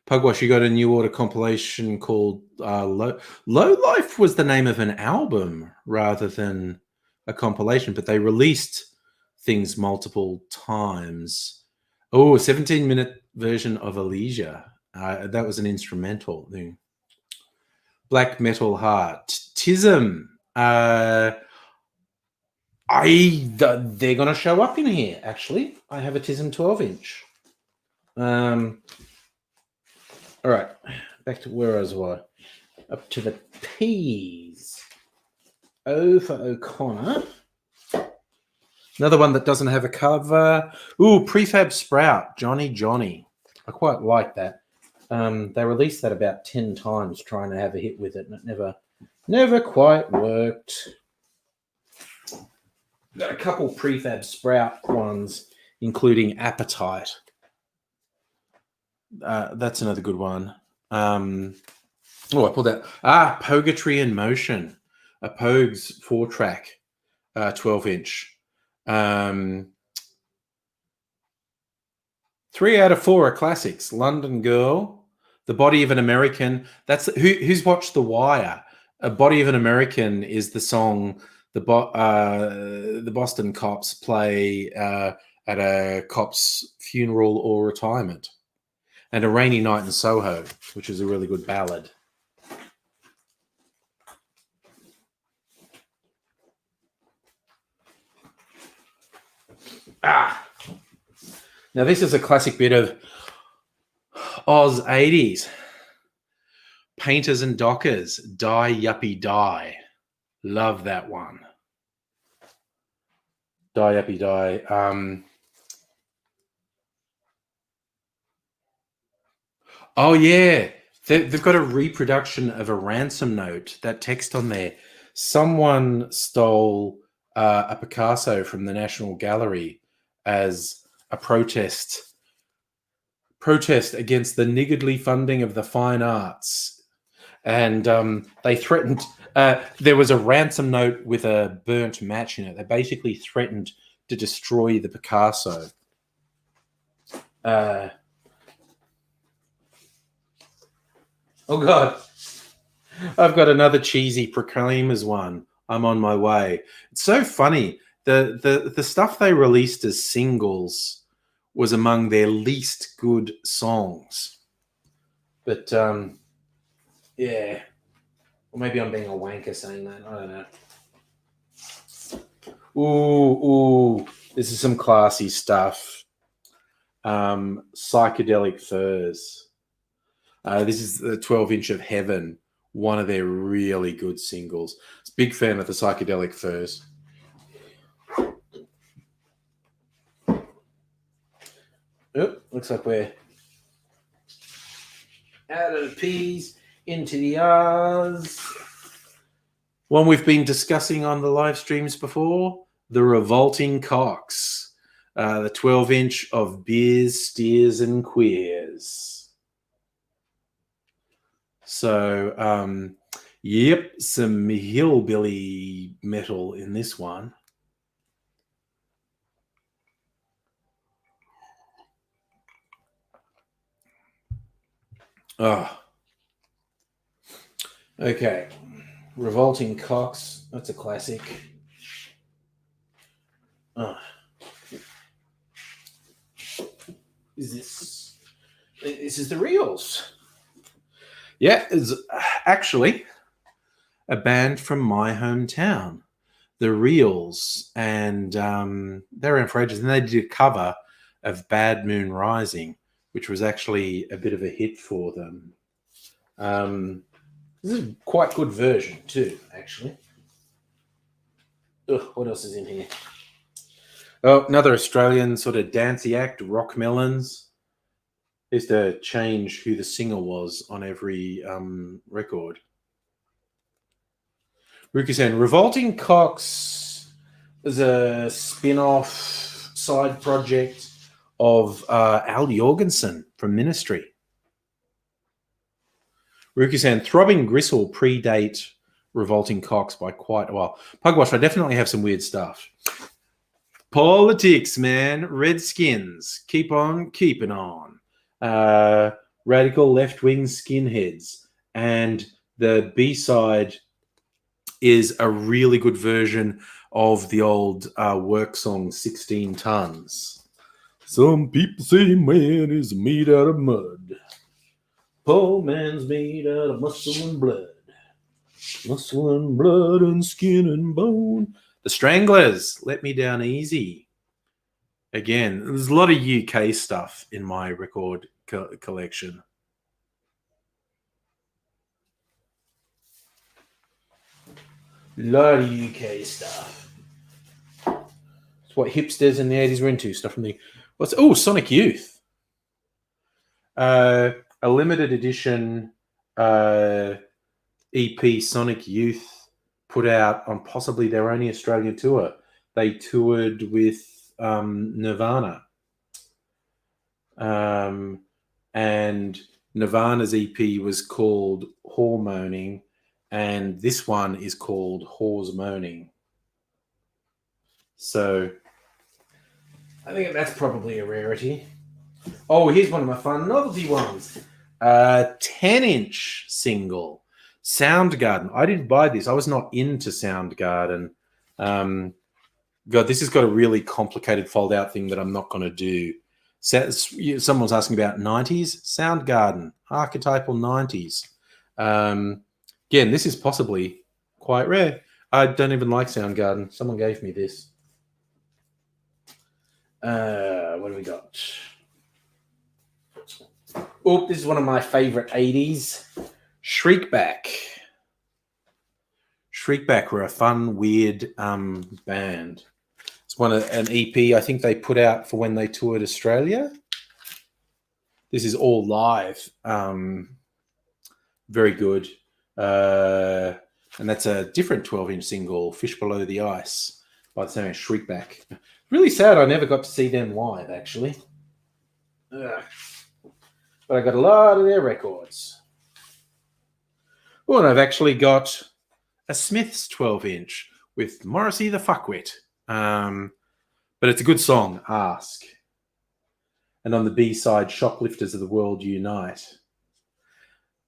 Pugwash, you got a New Order compilation called Low Life was the name of an album rather than a compilation, but they released things multiple times. Oh, a 17-minute version of Elysia. That was an instrumental thing. Black Metal Heart. Tism. They're going to show up in here, actually. I have a Tism 12-inch. All right, back to where was I? Up to the P's. O for O'Connor. Another one that doesn't have a cover. Ooh, Prefab Sprout, Johnny. I quite like that. They released that about 10 times trying to have a hit with it, and it never quite worked. Got a couple Prefab Sprout ones, including Appetite. That's another good one. I pulled out. Pogetry in Motion, a Pogues 4-track, 12-inch. 3 out of 4 are classics. London Girl, The Body of an American. That's who's watched The Wire. A Body of an American is the song the Boston cops play at a cop's funeral or retirement. And A Rainy Night in Soho, which is a really good ballad. Now this is a classic bit of Oz 80s. Painters and Dockers, Die Yuppie Die. Love that one. Die Yuppie Die. Oh, yeah. They've got a reproduction of a ransom note. That text on there. Someone stole a Picasso from the National Gallery as a protest against the niggardly funding of the fine arts. And they threatened... there was a ransom note with a burnt match in it. They basically threatened to destroy the Picasso. Oh, God. I've got another cheesy Proclaimers one. I'm on my way. It's so funny. The stuff they released as singles was among their least good songs. But, yeah. Or maybe I'm being a wanker saying that. I don't know. Ooh. This is some classy stuff. Psychedelic Furs. This is the 12-inch of Heaven, one of their really good singles. Big fan of the Psychedelic Furs. Oh, looks like we're out of the P's, into the R's. One we've been discussing on the live streams before, the Revolting Cocks, the 12-inch of Beers, Steers, and Queers. So, yep, some hillbilly metal in this one. Oh. Okay. Revolting Cocks. That's a classic. Oh. This is the Reels. Yeah, it's actually a band from my hometown, the Reels, and they're around for ages. And they did a cover of Bad Moon Rising, which was actually a bit of a hit for them. This is a quite good version too, actually. Ugh, what else is in here? Oh, another Australian sort of dancey act, Rock Melons. They used to change who the singer was on every record. Ruki-san, Revolting Cocks is a spin-off side project of Al Jorgensen from Ministry. Ruki-san, Throbbing Gristle predate Revolting Cocks by quite a while. Pugwash, I definitely have some weird stuff. Politics, man. Redskins. Keep on keeping on. Radical left-wing skinheads. And the B-side is a really good version of the old work song 16 Tons. Some people say man is made out of mud. Poor man's made out of muscle and blood. Muscle and blood and skin and bone. The Stranglers, Let Me Down Easy. Again, there's a lot of UK stuff in my record collection. A lot of UK stuff. It's what hipsters in the 80s were into. Stuff from the... Sonic Youth. A limited edition EP Sonic Youth put out on possibly their only Australian tour. They toured with Nirvana. And Nirvana's EP was called Hormoning, and this one is called Whores Moaning. So I think that's probably a rarity. Oh, here's one of my fun novelty ones. 10-inch single, Soundgarden. I didn't buy this. I was not into Soundgarden. God, this has got a really complicated fold-out thing that I'm not going to do. Someone's asking about 90s. Soundgarden, archetypal 90s. Again, this is possibly quite rare. I don't even like Soundgarden. Someone gave me this. What do we got? Oh, this is one of my favorite 80s. Shriekback. Shriekback were a fun, weird band. It's an EP I think they put out for when they toured Australia. This is all live. Very good. And that's a different 12-inch single, Fish Below the Ice, by the same as Shriekback. Really sad I never got to see them live, actually. Ugh. But I got a lot of their records. Oh, and I've actually got a Smiths 12-inch with Morrissey the Fuckwit. But it's a good song, Ask. And on the B-side, Shoplifters of the World Unite.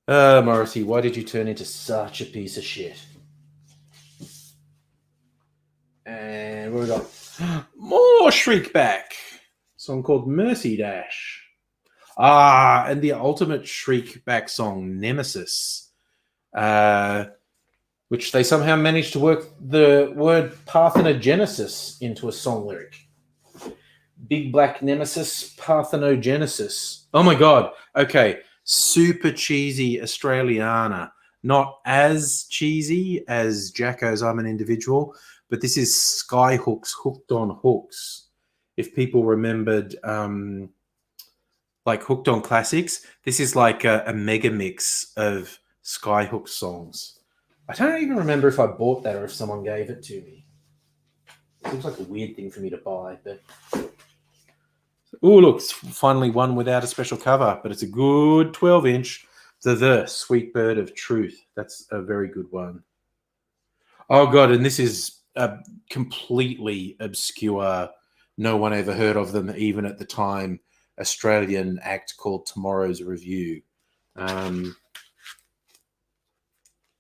Morrissey, why did you turn into such a piece of shit? And what we got? More Shriekback. A song called Mercy Dash. And the ultimate Shriekback song, Nemesis. which they somehow managed to work the word parthenogenesis into a song lyric. Big Black Nemesis, parthenogenesis. Oh my God. Okay. Super cheesy Australiana. Not as cheesy as Jacko's I'm an Individual, but this is Skyhook's Hooked on Hooks. If people remembered like Hooked on Classics, this is like a mega mix of Skyhook songs. I don't even remember if I bought that or if someone gave it to me. Seems like a weird thing for me to buy, but... Oh, look, it's finally one without a special cover, but it's a good 12-inch. The Sweet Bird of Truth. That's a very good one. Oh, God, and this is a completely obscure, no one ever heard of them even at the time, Australian act called Tomorrow's Review.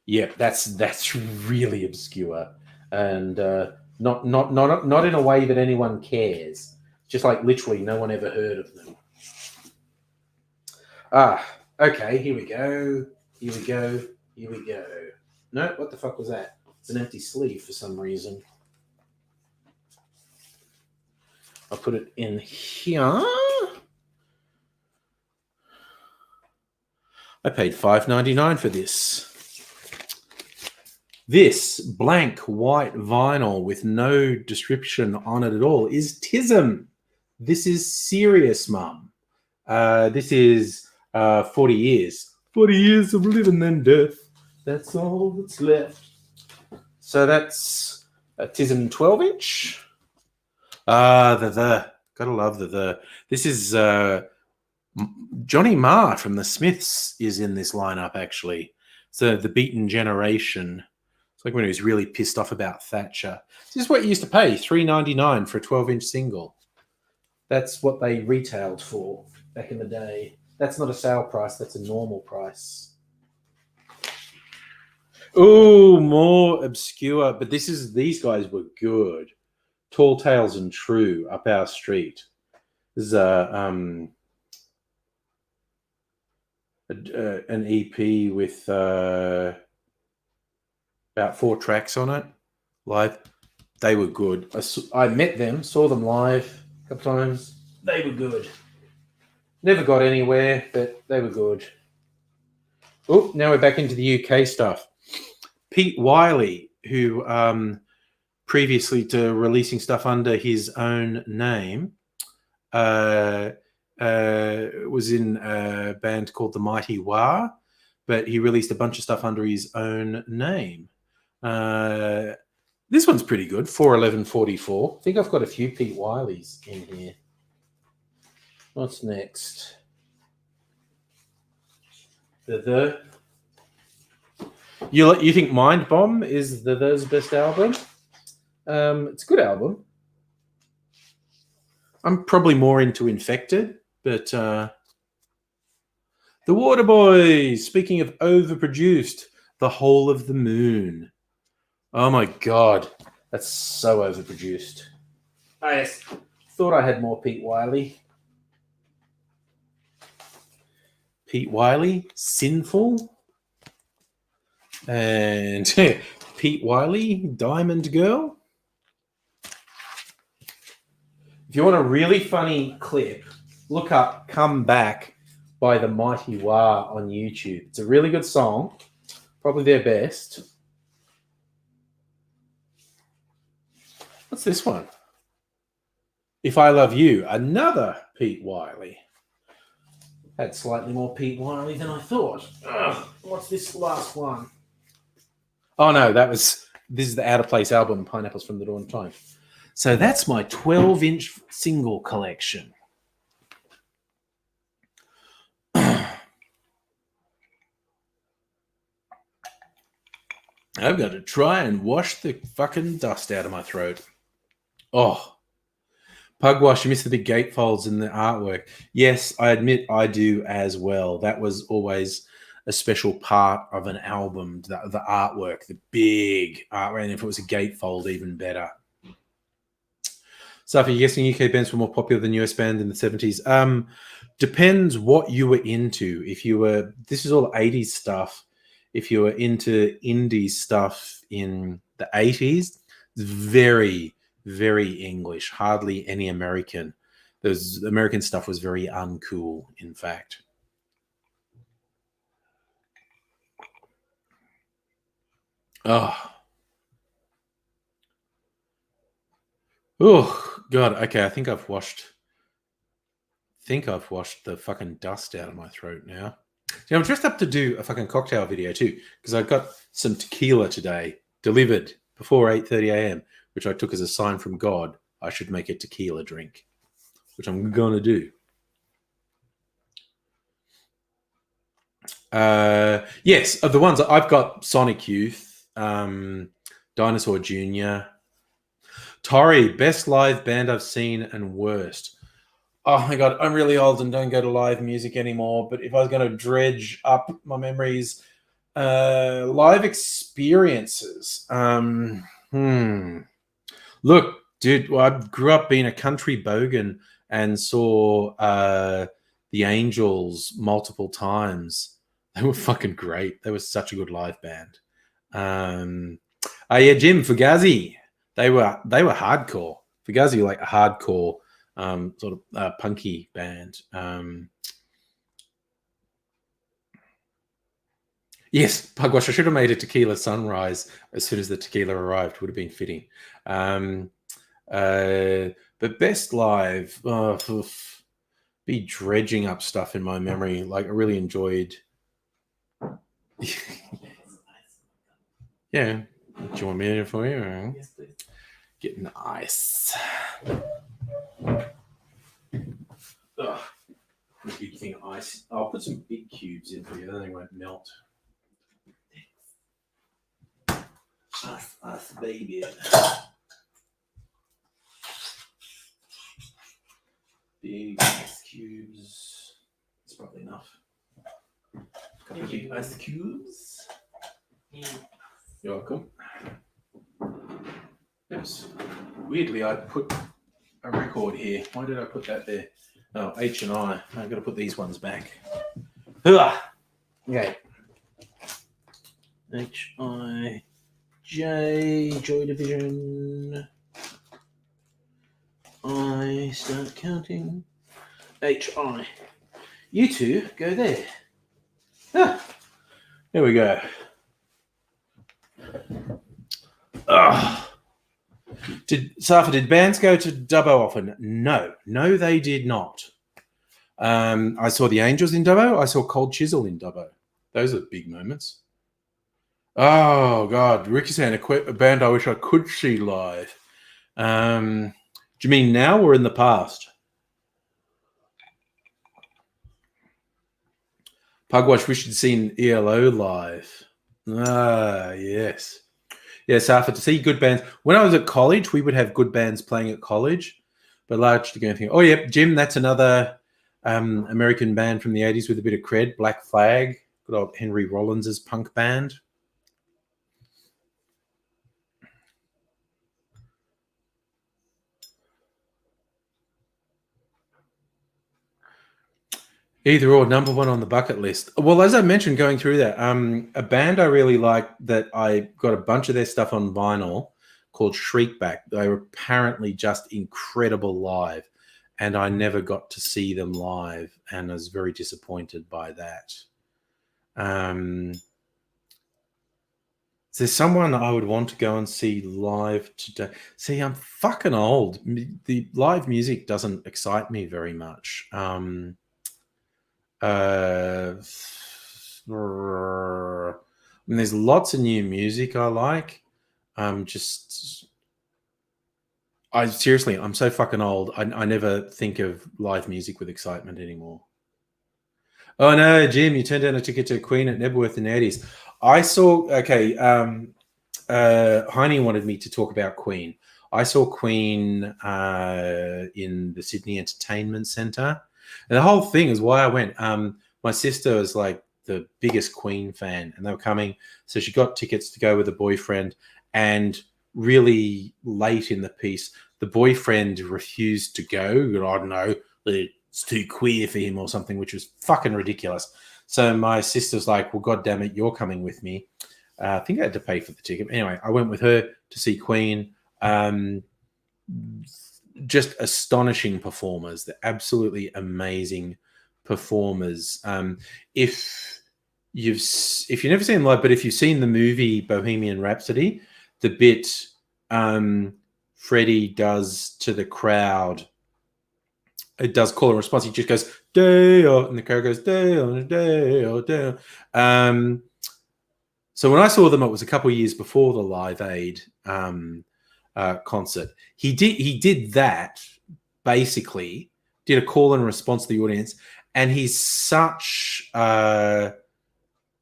Yeah, that's really obscure, and not in a way that anyone cares. Just like literally no one ever heard of them. Okay, here we go. No, what the fuck was that? It's an empty sleeve for some reason. I'll put it in here. I paid $5.99 for this. This blank white vinyl with no description on it at all is Tism. This is serious, Mum. This is 40 years. 40 years of living and death. That's all that's left. So that's a Tism 12-inch. Gotta love the. This is Johnny Marr from the Smiths is in this lineup, actually. So the Beaten Generation. It's like when he was really pissed off about Thatcher. This is what you used to pay, $3.99 for a 12-inch single. That's what they retailed for back in the day. That's not a sale price. That's a normal price. Oh, more obscure. But these guys were good. Tall Tales and True, Up Our Street. This is an EP with about 4 tracks on it. Live. They were good. I met them, saw them live a couple times. They were good. Never got anywhere, but they were good. Oh, now we're back into the UK stuff. Pete Wiley, who previously to releasing stuff under his own name, was in a band called The Mighty Wah, but he released a bunch of stuff under his own name. This one's pretty good, 41144. I think I've got a few Pete Wileys in here. What's next? The You think Mind Bomb is The's best album? It's a good album. I'm probably more into Infected, but The Waterboys, speaking of overproduced, The Whole of the Moon. Oh my God, that's so overproduced. I thought I had more Pete Wiley. Pete Wiley, Sinful. And Pete Wiley, Diamond Girl. If you want a really funny clip, look up Come Back by the Mighty Wah on YouTube. It's a really good song, probably their best. What's this one? If I Love You, another Pete Wiley. Had slightly more Pete Wiley than I thought. Ugh, what's this last one? Oh no, this is the Out of Place album, Pineapples from the Dawn of Time. So that's my 12-inch single collection. I've got to try and wash the fucking dust out of my throat. Oh, Pugwash, you missed the big gatefolds in the artwork. Yes, I admit I do as well. That was always a special part of an album, the artwork, the big artwork, and if it was a gatefold, even better. So, are you guessing UK bands were more popular than US bands in the 70s? Depends what you were into. If you were, this is all 80s stuff. if you were into indie stuff in the 80s, it's very, very English, hardly any American. Those American stuff was very uncool, in fact. Oh. Oh, God. Okay, I think I've washed the fucking dust out of my throat now. See, I'm dressed up to do a fucking cocktail video too, because I got some tequila today delivered before 8:30 a.m., which I took as a sign from God I should make a tequila drink, which I'm going to do. Yes, of the ones I've got, Sonic Youth, Dinosaur Jr., Tori, best live band I've seen and worst. Oh my God, I'm really old and don't go to live music anymore. But if I was going to dredge up my memories, live experiences. Look, dude, well, I grew up being a country bogan and saw the Angels multiple times. They were fucking great. They were such a good live band. Yeah, Jim Fugazi. They were hardcore. Fugazi, like a hardcore sort of punky band. Yes, Pugwash. I should have made a tequila sunrise as soon as the tequila arrived. Would have been fitting. But best live, be dredging up stuff in my memory. Like I really enjoyed. Yeah. Do you want me to for you? Or? Yes, please. Getting ice. Ugh. A big thing of ice. I'll put some big cubes in for you, then they won't melt. Ice, baby. Big ice cubes. That's probably enough. Couple of big ice cubes. You're welcome. Yes. Weirdly, I put a record here. Why did I put that there? Oh, H and I. I've got to put these ones back. Okay. H, I, J, Joy Division. I start counting. H, I. You two go there. There we go. Did bands go to Dubbo often? No, they did not. I saw the Angels in Dubbo. I saw Cold Chisel in Dubbo. Those are big moments. Oh God, Ricky-san, a band I wish I could see live. Do you mean now or in the past? Pugwash, we should see an ELO live. Ah, yes. Yes, Arthur, to see good bands. When I was at college, we would have good bands playing at college, but largely going to think, oh, yeah, Jim, that's another American band from the 80s with a bit of cred, Black Flag, good old Henry Rollins' punk band. Either or, number one on the bucket list. Well, as I mentioned, going through that, a band I really like that I got a bunch of their stuff on vinyl called Shriekback. They were apparently just incredible live, and I never got to see them live, and I was very disappointed by that. Is there someone I would want to go and see live today? See, I'm fucking old. The live music doesn't excite me very much. I mean, there's lots of new music I like. I'm so fucking old. I never think of live music with excitement anymore. Oh no, Jim, you turned down a ticket to Queen at Nebworth in the 80s. I saw, Heine wanted me to talk about Queen. I saw Queen in the Sydney Entertainment Centre. And the whole thing is why I went. My sister was like the biggest Queen fan, and they were coming. So she got tickets to go with a boyfriend. And really late in the piece, the boyfriend refused to go. I don't know, it's too queer for him or something, which was fucking ridiculous. So my sister's like, well, God damn it, you're coming with me. I think I had to pay for the ticket. Anyway, I went with her to see Queen. Just astonishing performers. They're absolutely amazing performers. If you've never seen them live, but if you've seen the movie Bohemian Rhapsody, the bit Freddie does to the crowd, it does call and response. He just goes Dale, and the crowd goes Dale, Dale, Dale. So when I saw them, it was a couple of years before the Live Aid concert. He did that basically, did a call and response to the audience, and he's such an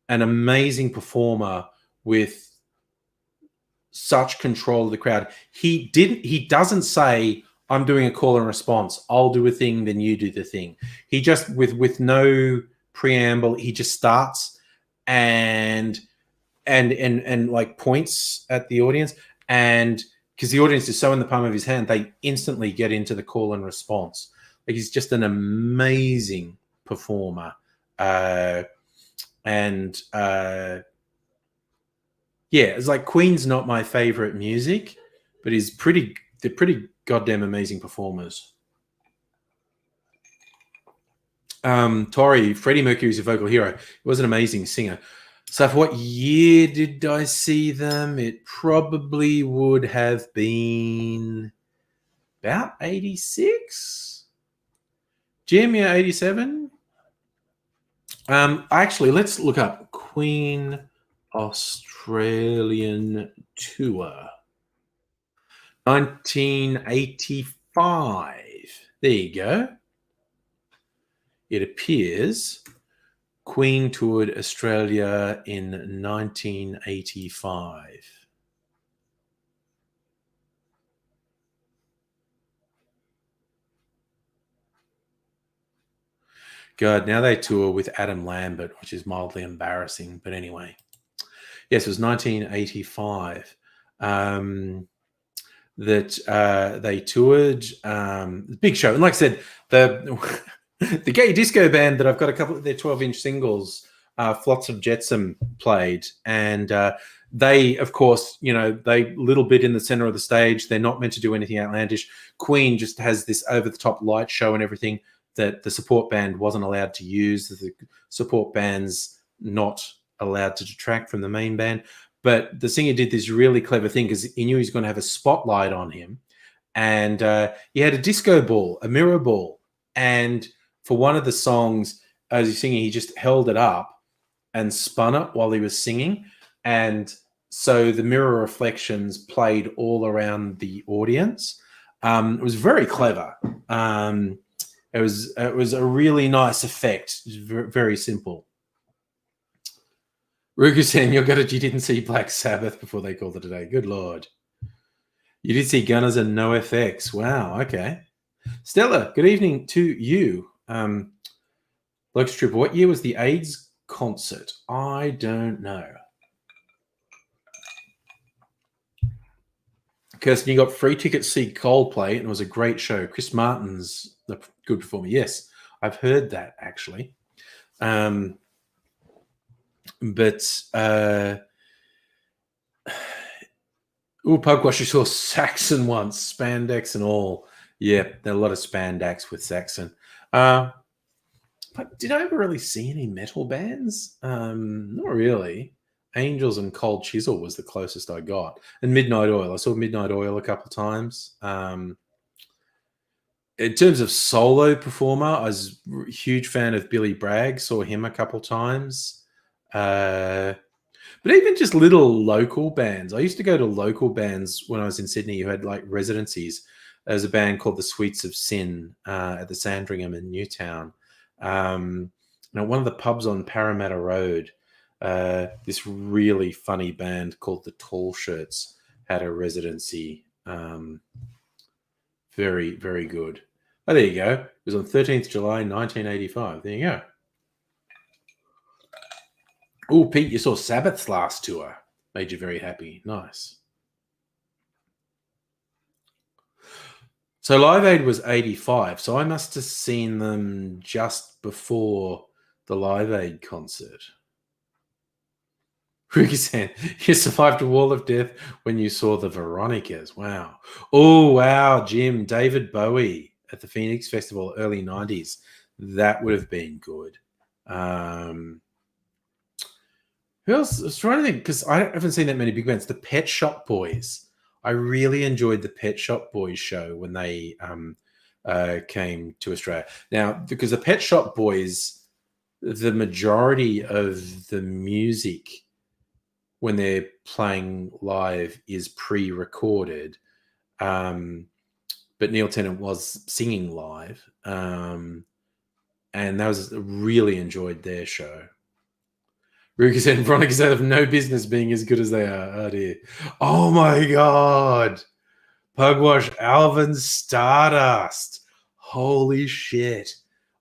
amazing performer with such control of the crowd. He doesn't say, I'm doing a call and response, I'll do a thing, then you do the thing. He just, with no preamble, he just starts and like points at the audience, and because the audience is so in the palm of his hand, they instantly get into the call and response. Like, he's just an amazing performer. Yeah, it's like Queen's not my favorite music, but they're pretty goddamn amazing performers. Tori, Freddie Mercury's a vocal hero. He was an amazing singer. So for what year did I see them? It probably would have been about 86. Jim, yeah, 87. Actually, let's look up Queen Australian Tour. 1985. There you go. It appears Queen toured Australia in 1985. God, now they tour with Adam Lambert, which is mildly embarrassing. But anyway, yes, it was 1985 that they toured. Big show. And like I said, the gay disco band that I've got a couple of their 12-inch singles, Flotsam Jetsam, played. And they, of course, they little bit in the center of the stage. They're not meant to do anything outlandish. Queen just has this over-the-top light show and everything that the support band wasn't allowed to use. The support band's not allowed to detract from the main band. But the singer did this really clever thing because he knew he was going to have a spotlight on him. And he had a disco ball, a mirror ball. And for one of the songs, as he's singing, he just held it up and spun it while he was singing. And so the mirror reflections played all around the audience. It was very clever. It was a really nice effect. It was very, very simple. Rugu saying, you didn't see Black Sabbath before they called it a day. Good Lord. You did see Gunners and NoFX. Wow, okay. Stella, good evening to you. Lux Trooper, what year was the AIDS concert? I don't know. Kirsten, you got free tickets to see Coldplay, and it was a great show. Chris Martin's a good performer. Yes, I've heard that, actually. But Pugwash, you saw Saxon once, spandex and all. Yeah, there are a lot of spandex with Saxon. But did I ever really see any metal bands? Not really. Angels and Cold Chisel was the closest I got. And Midnight Oil. I saw Midnight Oil a couple of times. In terms of solo performer, I was a huge fan of Billy Bragg. Saw him a couple of times. But even just little local bands. I used to go to local bands when I was in Sydney who had like residencies. There was a band called the Sweets of Sin at the Sandringham in Newtown. One of the pubs on Parramatta Road, this really funny band called the Tall Shirts had a residency. Very, very good. Oh, there you go. It was on 13th July, 1985. There you go. Oh, Pete, you saw Sabbath's last tour. Made you very happy. Nice. So Live Aid was 85. So I must have seen them just before the Live Aid concert. Ruki-san, you survived a wall of death when you saw the Veronicas. Wow. Oh, wow, Jim. David Bowie at the Phoenix Festival, early 90s. That would have been good. Who else? I was trying to think, because I haven't seen that many big bands. The Pet Shop Boys. I really enjoyed the Pet Shop Boys show when they came to Australia. Now, because the Pet Shop Boys, the majority of the music when they're playing live is pre-recorded, but Neil Tennant was singing live, and that was really enjoyed their show. Ruka and Veronica have no business being as good as they are. Oh dear! Oh my god! Pugwash Alvin Stardust. Holy shit!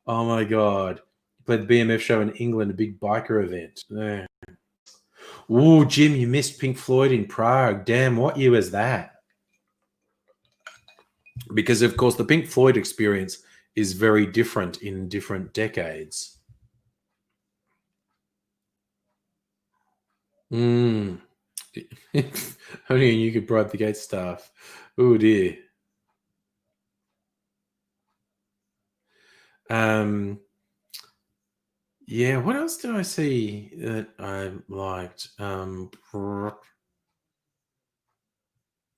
Oh my god! He played the BMF show in England, a big biker event. Yeah. Ooh, Jim, you missed Pink Floyd in Prague. Damn, what year was that? Because, of course, the Pink Floyd experience is very different in different decades. Only you could bribe the gate staff. Oh, dear. Yeah, what else did I see that I liked?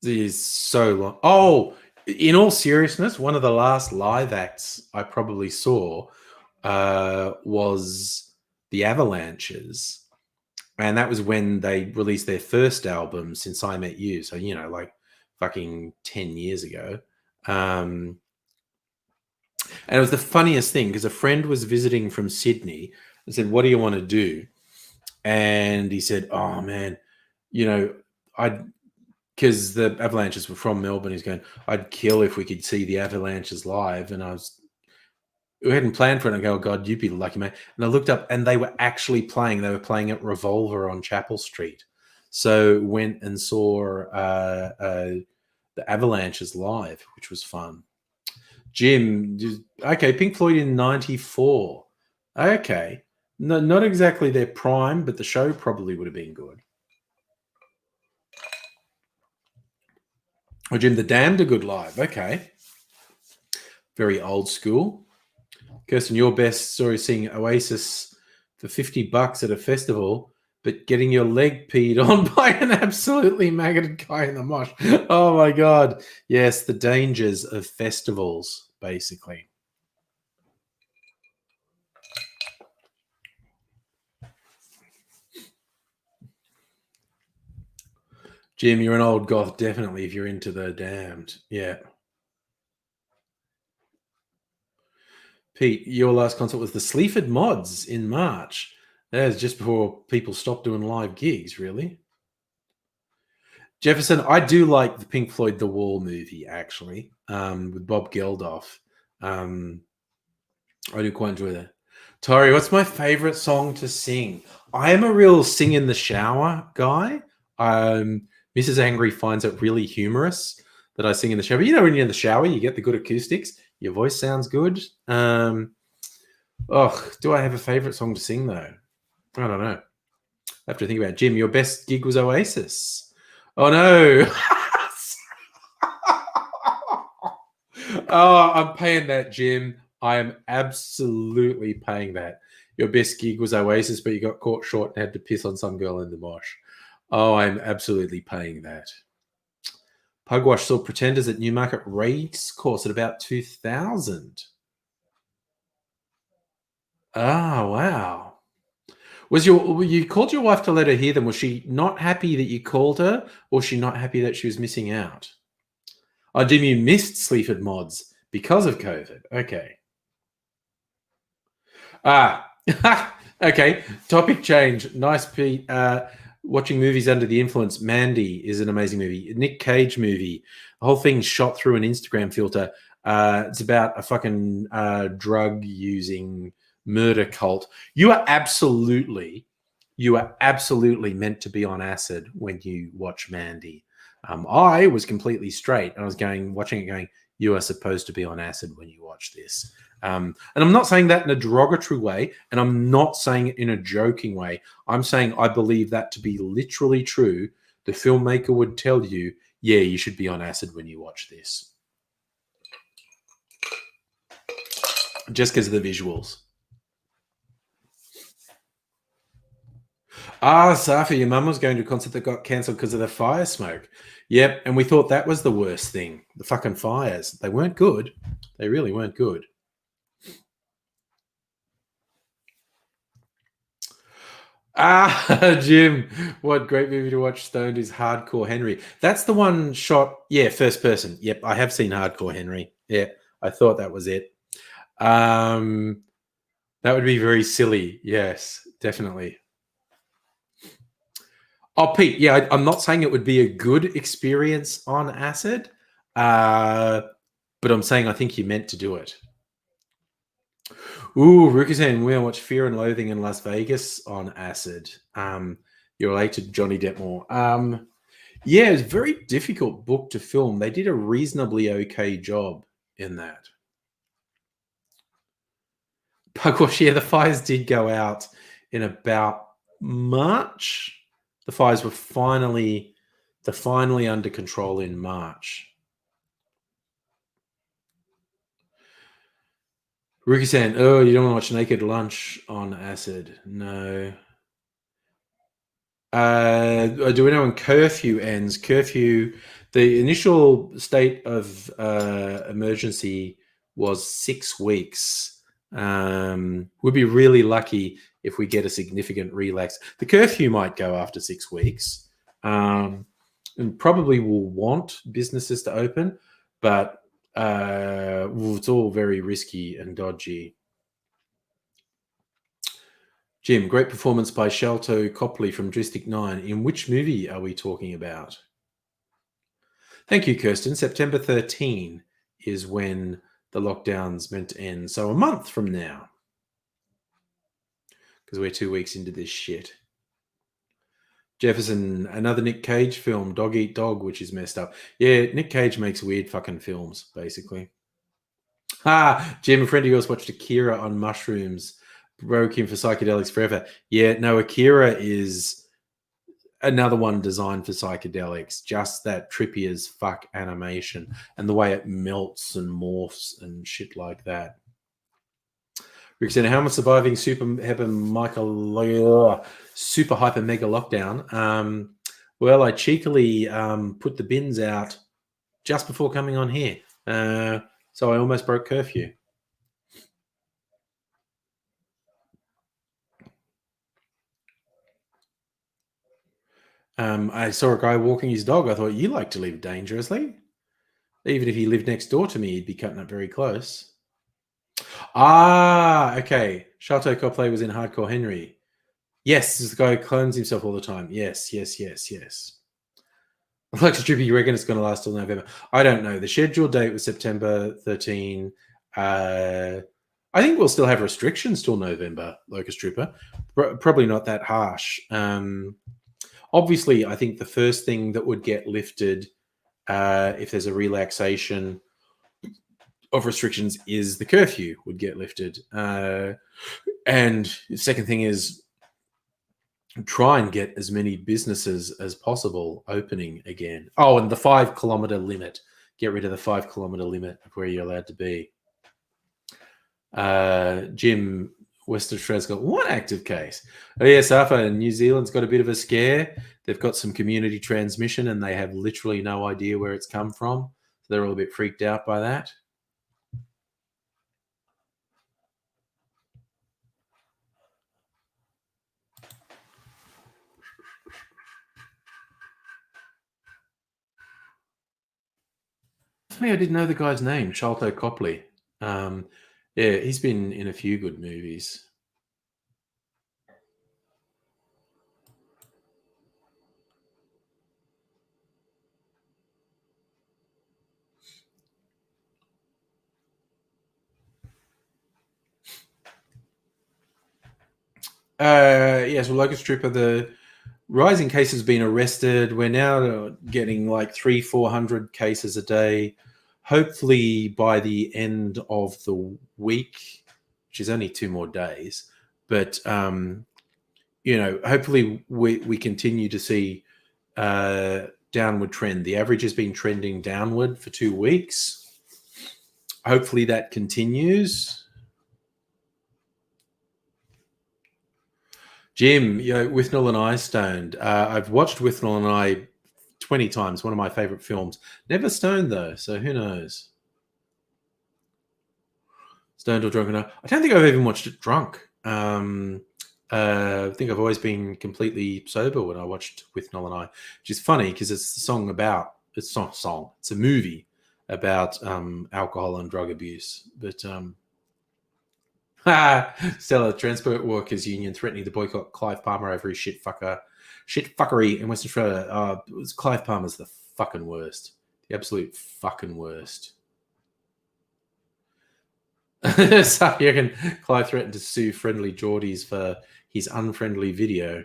This is so long. Oh, in all seriousness, one of the last live acts I probably saw was the Avalanches. And that was when they released their first album, Since I Met You. So, like fucking 10 years ago. And it was the funniest thing because a friend was visiting from Sydney and said, "What do you want to do?" And he said, "Oh, man, because the Avalanches were from Melbourne. He's going, I'd kill if we could see the Avalanches live." And we hadn't planned for it. And I go, "Oh, God, you'd be lucky, mate." And I looked up and they were actually playing. They were playing at Revolver on Chapel Street. So went and saw the Avalanches live, which was fun. Jim, okay, Pink Floyd in 94. Okay. No, not exactly their prime, but the show probably would have been good. Oh, Jim, The Damned are good live. Okay. Very old school. Kirsten, your best story seeing Oasis for $50 at a festival, but getting your leg peed on by an absolutely maggoted guy in the mosh. Oh, my God. Yes, the dangers of festivals. Basically. Jim, you're an old goth, definitely, if you're into The Damned. Yeah. Pete, your last concert was the Sleaford Mods in March. That was just before people stopped doing live gigs, really. Jefferson, I do like the Pink Floyd The Wall movie, actually, with Bob Geldof. I do quite enjoy that. Tori, what's my favorite song to sing? I am a real sing in the shower guy. Mrs. Angry finds it really humorous that I sing in the shower. But when you're in the shower, you get the good acoustics. Your voice sounds good. Do I have a favorite song to sing, though? I don't know. I have to think about it. Jim, your best gig was Oasis. Oh, no. Oh, I'm paying that, Jim. I am absolutely paying that. Your best gig was Oasis, but you got caught short and had to piss on some girl in the mosh. Oh, I'm absolutely paying that. Pugwash saw Pretenders at Newmarket Racecourse at about 2000. Oh, wow. You called your wife to let her hear them? Was she not happy that you called her, or was she not happy that she was missing out? Oh, Jim, you missed Sleaford Mods because of COVID. Okay. Okay. Topic change. Nice, Pete. Watching movies under the influence. Mandy is an amazing movie. Nick Cage movie. The whole thing's shot through an Instagram filter. It's about a fucking drug-using murder cult. You are absolutely meant to be on acid when you watch Mandy. I was completely straight. I was watching it going, you are supposed to be on acid when you watch this. And I'm not saying that in a derogatory way, and I'm not saying it in a joking way. I'm saying I believe that to be literally true. The filmmaker would tell you, yeah, you should be on acid when you watch this. Just because of the visuals. Safi, your mum was going to a concert that got cancelled because of the fire smoke. Yep, and we thought that was the worst thing. The fucking fires. They weren't good. They really weren't good. Jim, what great movie to watch stoned is Hardcore Henry. That's the one shot, first person. Yep, I have seen Hardcore Henry. Yeah, I thought that was it. That would be very silly. Yes, definitely. Oh, Pete, yeah, I'm not saying it would be a good experience on acid, but I'm saying I think you meant to do it. Ooh, Rukusen, we're gonna watch Fear and Loathing in Las Vegas on acid. You're related to Johnny Depp. Yeah, it's a very difficult book to film. They did a reasonably okay job in that. Pugwash, yeah, the fires did go out in about March. The fires were finally under control in March. Ruki-san, oh, you don't want to watch Naked Lunch on acid? No. Do we know when curfew ends? Curfew, the initial state of emergency was 6 weeks. We'd be really lucky if we get a significant relax. The curfew might go after 6 weeks, and probably will want businesses to open, but it's all very risky and dodgy. Jim, great performance by Sholto Copley from District 9. In which movie are we talking about? Thank you, Kirsten. September 13 is when the lockdown's meant to end. So a month from now. Because we're 2 weeks into this shit. Jefferson, another Nick Cage film, Dog Eat Dog, which is messed up. Yeah, Nick Cage makes weird fucking films, basically. Jim, a friend of yours watched Akira on mushrooms. Broke him for psychedelics forever. Yeah, no, Akira is another one designed for psychedelics. Just that trippy as fuck animation and the way it melts and morphs and shit like that. Rick said, how am I surviving super hyper mega lockdown? Well, I cheekily put the bins out just before coming on here. So I almost broke curfew. I saw a guy walking his dog. I thought, you like to live dangerously. Even if he lived next door to me, he'd be cutting up very close. Okay. Sholto Copley was in Hardcore Henry. Yes, this is the guy who clones himself all the time. Yes. Alexa Trippy, you reckon it's going to last till November? I don't know. The scheduled date was September 13. I think we'll still have restrictions till November, Locust Trooper. Probably not that harsh. Obviously, I think the first thing that would get lifted if there's a relaxation of restrictions is the curfew would get lifted. And the second thing is try and get as many businesses as possible opening again. Oh, and the 5 kilometer limit. Get rid of the 5 kilometer limit of where you're allowed to be. Jim, Western Australia's got one active case. Oh, yes, Arthur, New Zealand's got a bit of a scare. They've got some community transmission and they have literally no idea where it's come from. So they're all a bit freaked out by that. Funny, I didn't know the guy's name, Sholto Copley. Yeah, he's been in a few good movies. Yes, well, Locust Trooper, rising cases being arrested. We're now getting like 300-400 cases a day. Hopefully by the end of the week, which is only 2 more days, but hopefully we continue to see downward trend. The average has been trending downward for 2 weeks. Hopefully that continues. Jim, Withnell and I stoned. I've watched Withnell and I 20 times. One of my favorite films. Never stoned though, so who knows? Stoned or drunk? I don't think I've even watched it drunk. I think I've always been completely sober when I watched Withnell and I, which is funny because it's not a song. It's a movie about alcohol and drug abuse. But Stella, Transport Workers Union threatening to boycott Clive Palmer over his shitfuckery in Western Australia. Clive Palmer's the fucking worst. The absolute fucking worst. So you reckon Clive threatened to sue Friendly Geordies for his unfriendly video?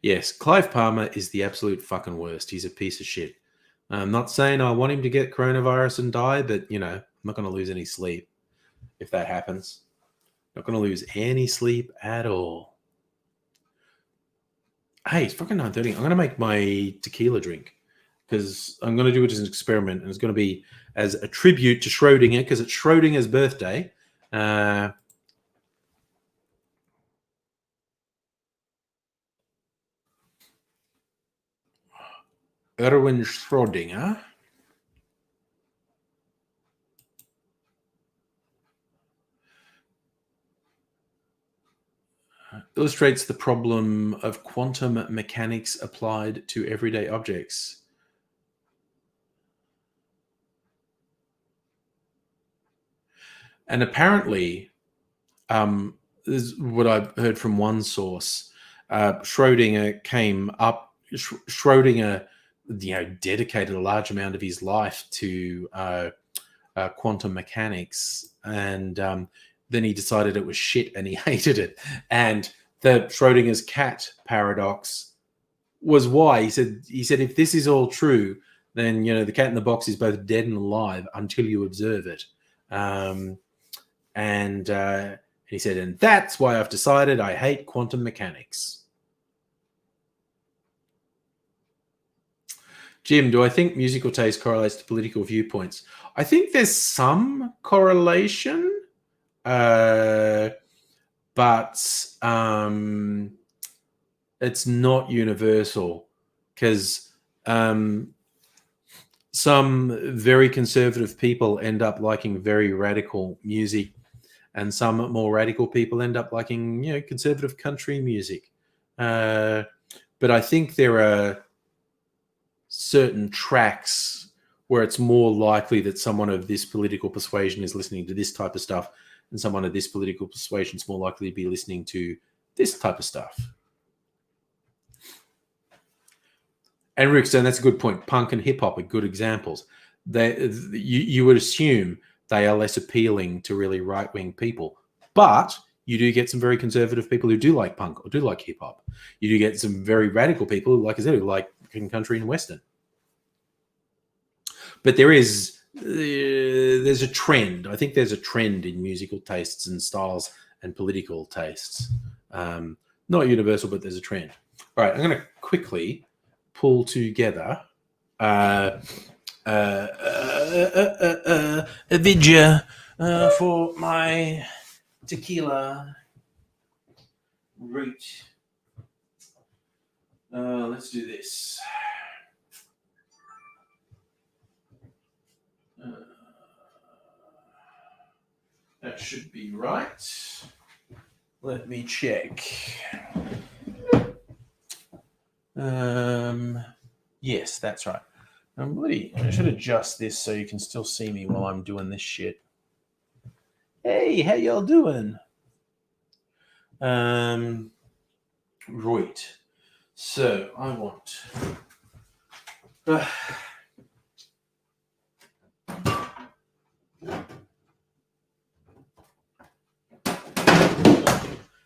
Yes, Clive Palmer is the absolute fucking worst. He's a piece of shit. I'm not saying I want him to get coronavirus and die, but, I'm not going to lose any sleep if that happens. Not going to lose any sleep at all. Hey, it's fucking 9:30. I'm going to make my tequila drink because I'm going to do it as an experiment, and it's going to be as a tribute to Schrodinger because it's Schrodinger's birthday. Erwin Schrödinger illustrates the problem of quantum mechanics applied to everyday objects. And apparently, this is what I've heard from one source. Schrodinger dedicated a large amount of his life to quantum mechanics, and then he decided it was shit and he hated it. And the Schrodinger's cat paradox was why he said if this is all true, then the cat in the box is both dead and alive until you observe it. And he said, and that's why I've decided I hate quantum mechanics. Jim, do I think musical taste correlates to political viewpoints? I think there's some correlation, but it's not universal because some very conservative people end up liking very radical music, and some more radical people end up liking, conservative country music. But I think there are certain tracks where it's more likely that someone of this political persuasion is listening to this type of stuff, and someone of this political persuasion is more likely to be listening to this type of stuff. And Rickstone, that's a good point. Punk and hip hop are good examples. You would assume they are less appealing to really right-wing people, but you do get some very conservative people who do like punk or do like hip hop. You do get some very radical people, like I said, who like country and western. But there's a trend. I think there's a trend in musical tastes and styles and political tastes. Not universal, but there's a trend. All right, I'm going to quickly pull together a video for my tequila route. Let's do this. That should be right. Let me check. Yes, that's right. I should adjust this so you can still see me while I'm doing this shit. Hey, how y'all doing? Right. So I want.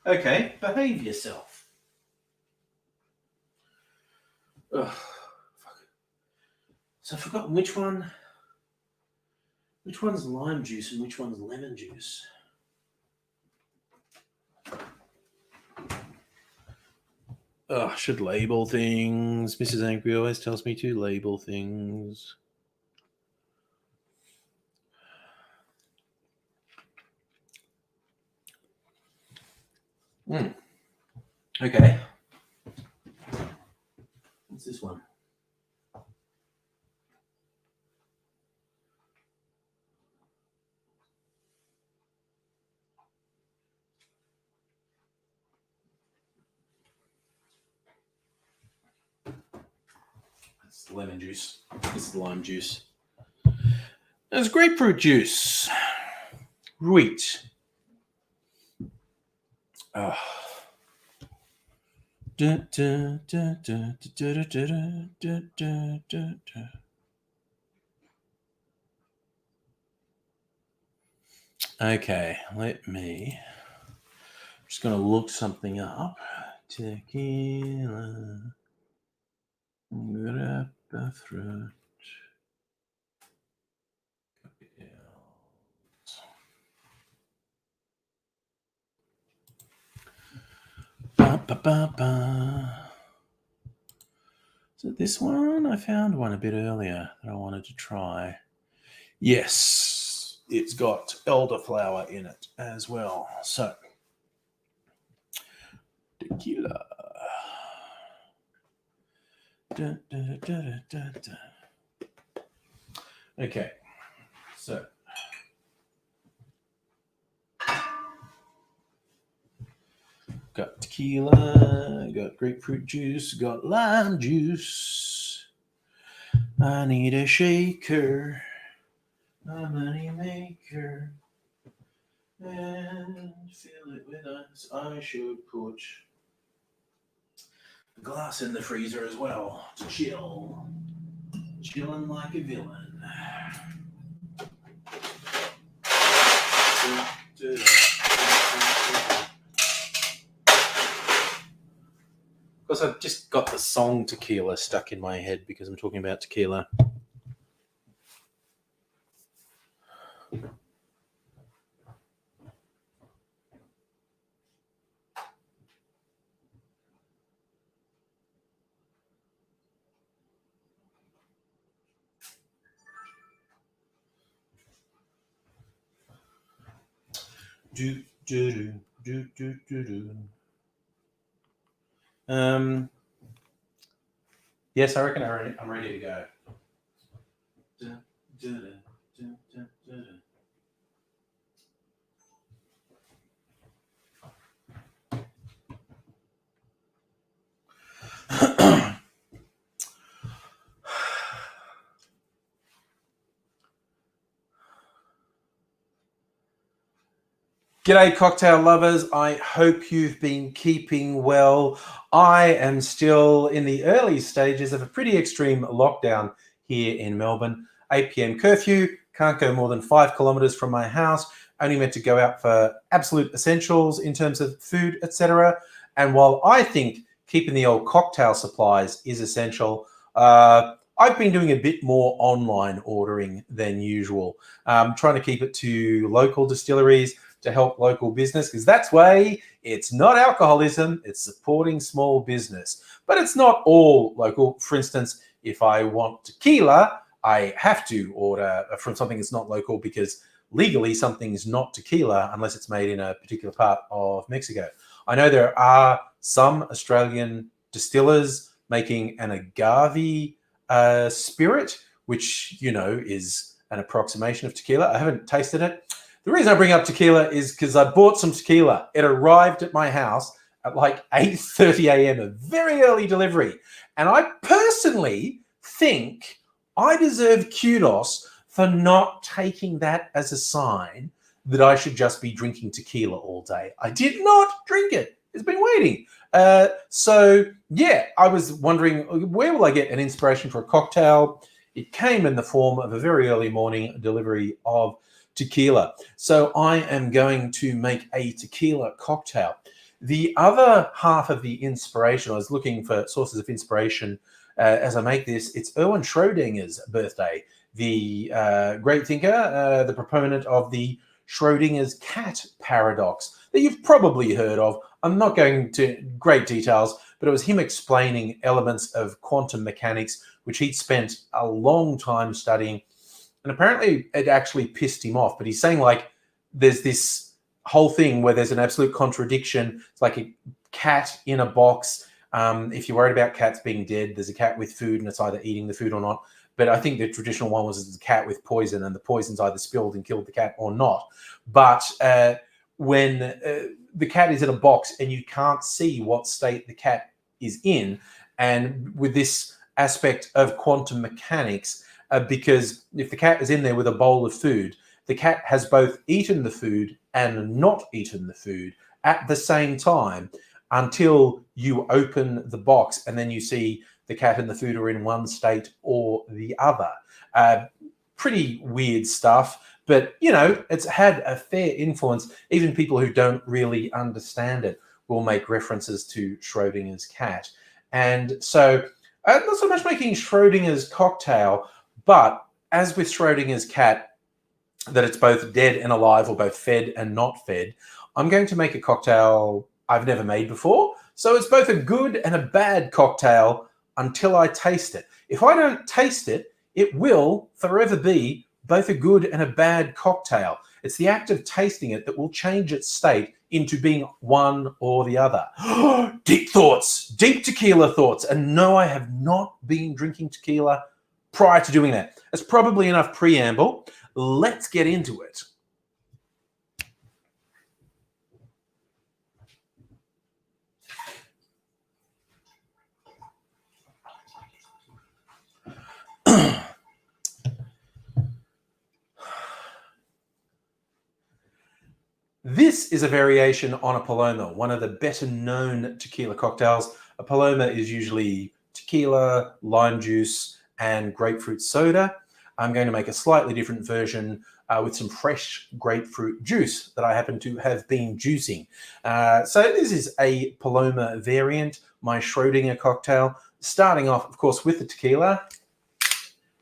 Okay, behave yourself. Ugh, fuck. So I've forgotten which one's lime juice and which one's lemon juice. I should label things. Mrs. Angry always tells me to label things. Okay. What's this one? It's lemon juice. This is lime juice. There's grapefruit juice. Wheat. Okay, let me. I'm just going to look something up. Tequila. Grab the throat. Ba, ba, ba, ba. So this one, I found one a bit earlier that I wanted to try. Yes, it's got elderflower in it as well. So, tequila. Da, da, da, da, da. Okay, so got tequila, got grapefruit juice, got lime juice. I need a shaker, a money maker, and fill it with ice. I should put a glass in the freezer as well to chill. Chilling like a villain. Because I've just got the song Tequila stuck in my head because I'm talking about tequila. Do, do, do, do, do, do, do. Yes, I reckon I'm ready to go. G'day, cocktail lovers. I hope you've been keeping well. I am still in the early stages of a pretty extreme lockdown here in Melbourne. 8 p.m. curfew, can't go more than 5 kilometres from my house, only meant to go out for absolute essentials in terms of food, etc. And while I think keeping the old cocktail supplies is essential, I've been doing a bit more online ordering than usual, trying to keep it to local distilleries, to help local business, because that's way it's not alcoholism, it's supporting small business. But it's not all local. For instance, if I want tequila, I have to order from something that's not local because legally something is not tequila unless it's made in a particular part of Mexico. I know there are some Australian distillers making an agave spirit, which, you know, is an approximation of tequila. I haven't tasted it. The reason I bring up tequila is because I bought some tequila. It arrived at my house at like 8:30 a.m., a very early delivery. And I personally think I deserve kudos for not taking that as a sign that I should just be drinking tequila all day. I did not drink it. It's been waiting. So, yeah, I was wondering, where will I get an inspiration for a cocktail? It came in the form of a very early morning delivery of tequila. So I am going to make a tequila cocktail. The other half of the inspiration, I was looking for sources of inspiration as I make this. It's Erwin Schrödinger's birthday, the great thinker, the proponent of the Schrödinger's cat paradox that you've probably heard of. I'm not going to great details, but it was him explaining elements of quantum mechanics, which he'd spent a long time studying. And apparently it actually pissed him off. But he's saying, like, there's this whole thing where there's an absolute contradiction. It's like a cat in a box. If you're worried about cats being dead, there's a cat with food and it's either eating the food or not. But I think the traditional one was a cat with poison, and the poison's either spilled and killed the cat or not. But when the cat is in a box and you can't see what state the cat is in, and with this aspect of quantum mechanics, because if the cat is in there with a bowl of food, the cat has both eaten the food and not eaten the food at the same time until you open the box and then you see the cat and the food are in one state or the other. Pretty weird stuff, but, you know, it's had a fair influence. Even people who don't really understand it will make references to Schrödinger's cat. And so, not so much making Schrödinger's cocktail, but as with Schrödinger's cat, that it's both dead and alive, or both fed and not fed, I'm going to make a cocktail I've never made before. So it's both a good and a bad cocktail until I taste it. If I don't taste it, it will forever be both a good and a bad cocktail. It's the act of tasting it that will change its state into being one or the other. Deep thoughts, deep tequila thoughts. And no, I have not been drinking tequila prior to doing that. That's probably enough preamble. Let's get into it. This is a variation on a Paloma, one of the better known tequila cocktails. A Paloma is usually tequila, lime juice, and grapefruit soda. I'm going to make a slightly different version with some fresh grapefruit juice that I happen to have been juicing. So this is a Paloma variant, my Schrödinger cocktail. Starting off, of course, with the tequila.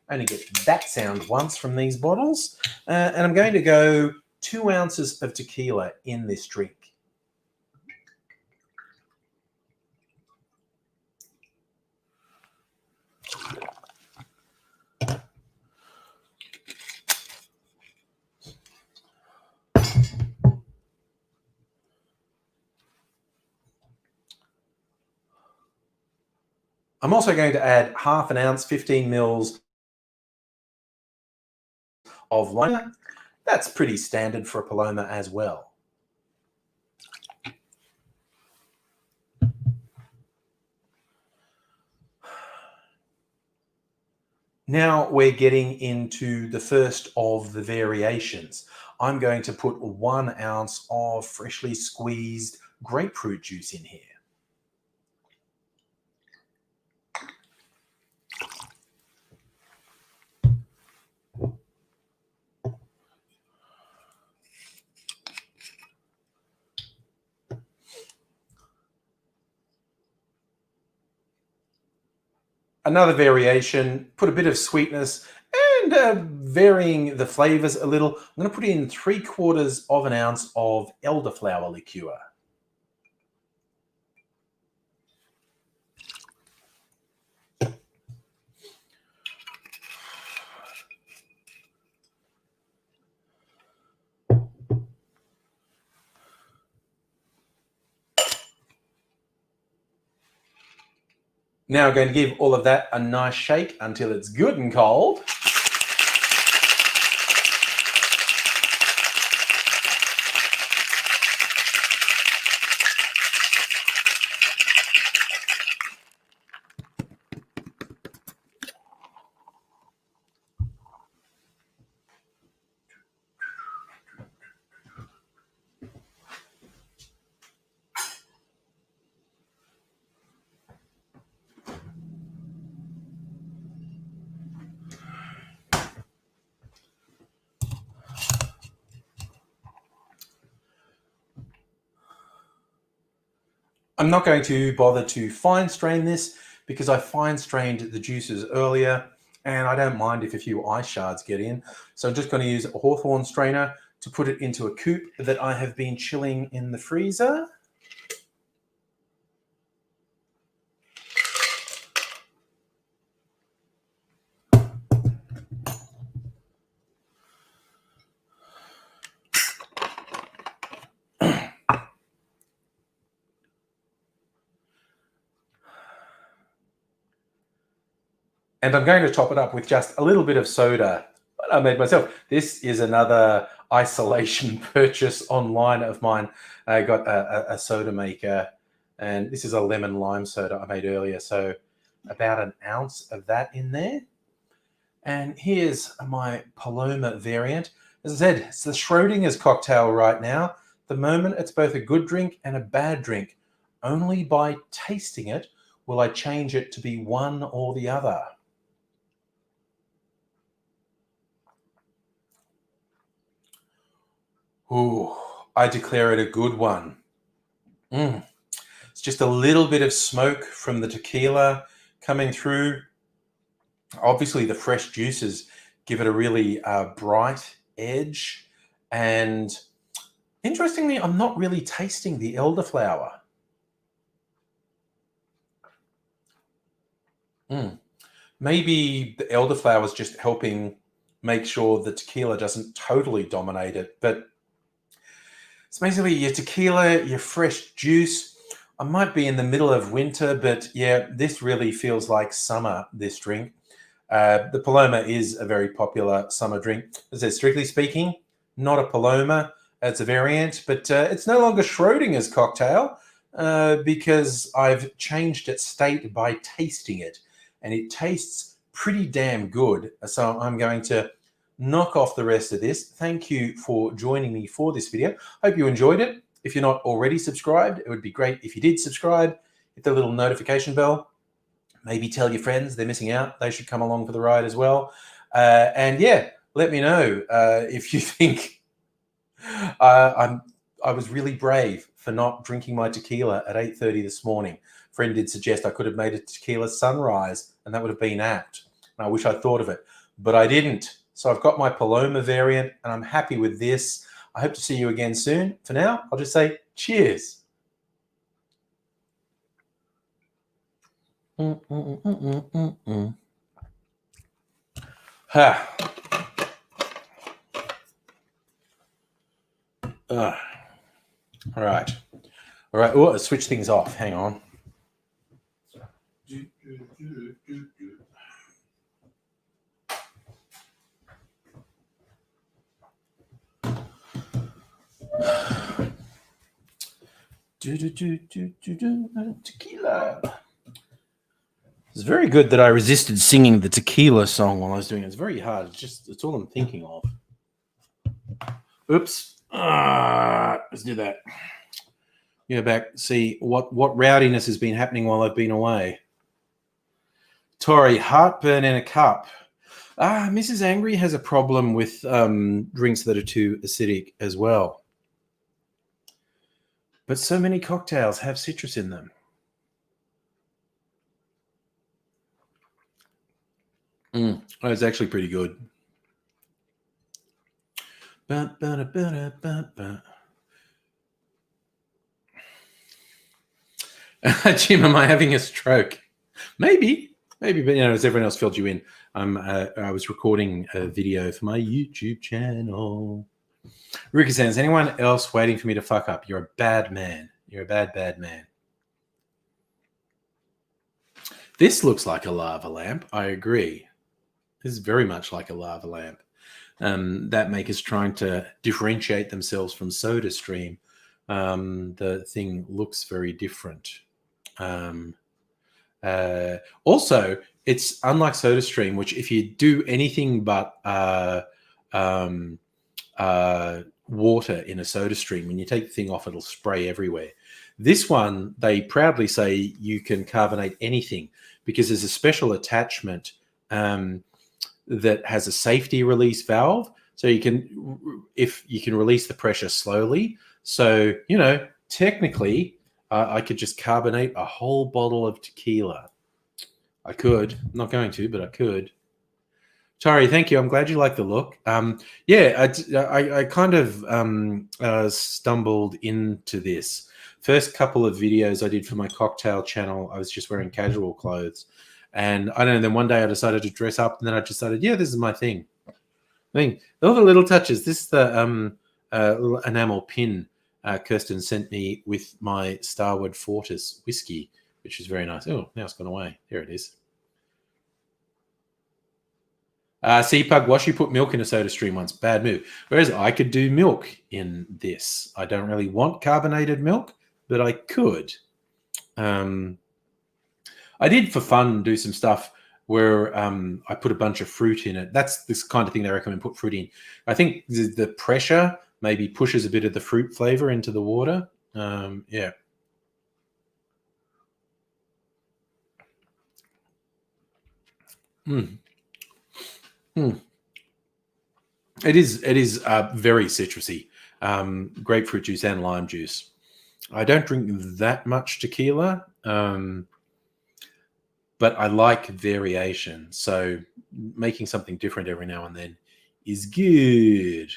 I only get that sound once from these bottles. And I'm going to go 2 ounces of tequila in this drink. I'm also going to add half an ounce, 15 mils of lime. That's pretty standard for a Paloma as well. Now we're getting into the first of the variations. I'm going to put 1 ounce of freshly squeezed grapefruit juice in here. Another variation, put a bit of sweetness and varying the flavors a little. I'm going to put in 3/4 of an ounce of elderflower liqueur. Now I'm going to give all of that a nice shake until it's good and cold. I'm not going to bother to fine strain this because I fine strained the juices earlier and I don't mind if a few ice shards get in. So I'm just going to use a Hawthorne strainer to put it into a coupe that I have been chilling in the freezer. And I'm going to top it up with just a little bit of soda that I made myself. This is another isolation purchase online of mine. I got a soda maker, and this is a lemon lime soda I made earlier. So about an ounce of that in there. And here's my Paloma variant. As I said, it's the Schrodinger's cocktail right now. At the moment, it's both a good drink and a bad drink. Only by tasting it will I change it to be one or the other. Ooh, I declare it a good one. It's just a little bit of smoke from the tequila coming through. Obviously, the fresh juices give it a really bright edge. And interestingly, I'm not really tasting the elderflower. Maybe the elderflower is just helping make sure the tequila doesn't totally dominate it. But it's basically your tequila, your fresh juice. I might be in the middle of winter, but yeah, this really feels like summer, this drink. The Paloma is a very popular summer drink. As I said, strictly speaking, not a Paloma. It's a variant, but it's no longer Schrodinger's cocktail because I've changed its state by tasting it. And it tastes pretty damn good. So I'm going to knock off the rest of this. Thank you for joining me for this video. Hope you enjoyed it. If you're not already subscribed, it would be great if you did subscribe. Hit the little notification bell. Maybe tell your friends they're missing out. They should come along for the ride as well. And yeah, let me know if you think I was really brave for not drinking my tequila at 8:30 this morning. Friend did suggest I could have made a tequila sunrise, and that would have been apt. And I wish I thought of it, but I didn't. So I've got my Paloma variant, and I'm happy with this. I hope to see you again soon. For now, I'll just say cheers. Ha. All right. All right. Oh, switch things off. Hang on. Tequila. It's very good that I resisted singing the tequila song while I was doing it. It's very hard. It's all I'm thinking of. Oops. Let's do that. Go back, see what rowdiness has been happening while I've been away. Tori, heartburn in a cup. Mrs. Angry has a problem with drinks that are too acidic as well. But so many cocktails have citrus in them. Oh, it's actually pretty good. Jim, am I having a stroke? Maybe, but as everyone else filled you in, I was recording a video for my YouTube channel. Ruka says, anyone else waiting for me to fuck up? You're a bad man. You're a bad man. This looks like a lava lamp. I agree. This is very much like a lava lamp. That maker's trying to differentiate themselves from SodaStream. The thing looks very different. Also, it's unlike SodaStream, which if you do anything but water in a SodaStream, when you take the thing off, it'll spray everywhere. This one, they proudly say you can carbonate anything because there's a special attachment that has a safety release valve. So you can release the pressure slowly. So, technically, I could just carbonate a whole bottle of tequila. I could. I'm not going to, but I could. Tari, thank you. I'm glad you like the look. Yeah, I kind of stumbled into this. First couple of videos I did for my cocktail channel, I was just wearing casual clothes. And I don't know, then one day I decided to dress up, and then I decided, yeah, this is my thing. All the little touches. This is the little enamel pin Kirsten sent me with my Starward Fortis whiskey, which is very nice. Oh, now it's gone away. There it is. CPug, Wash, you put milk in a soda stream once. Bad move. Whereas I could do milk in this. I don't really want carbonated milk, but I could. I did for fun do some stuff where I put a bunch of fruit in it. That's this kind of thing they recommend put fruit in. I think the pressure maybe pushes a bit of the fruit flavor into the water. Yeah. It is very citrusy. Grapefruit juice and lime juice. I don't drink that much tequila, but I like variation. So making something different every now and then is good.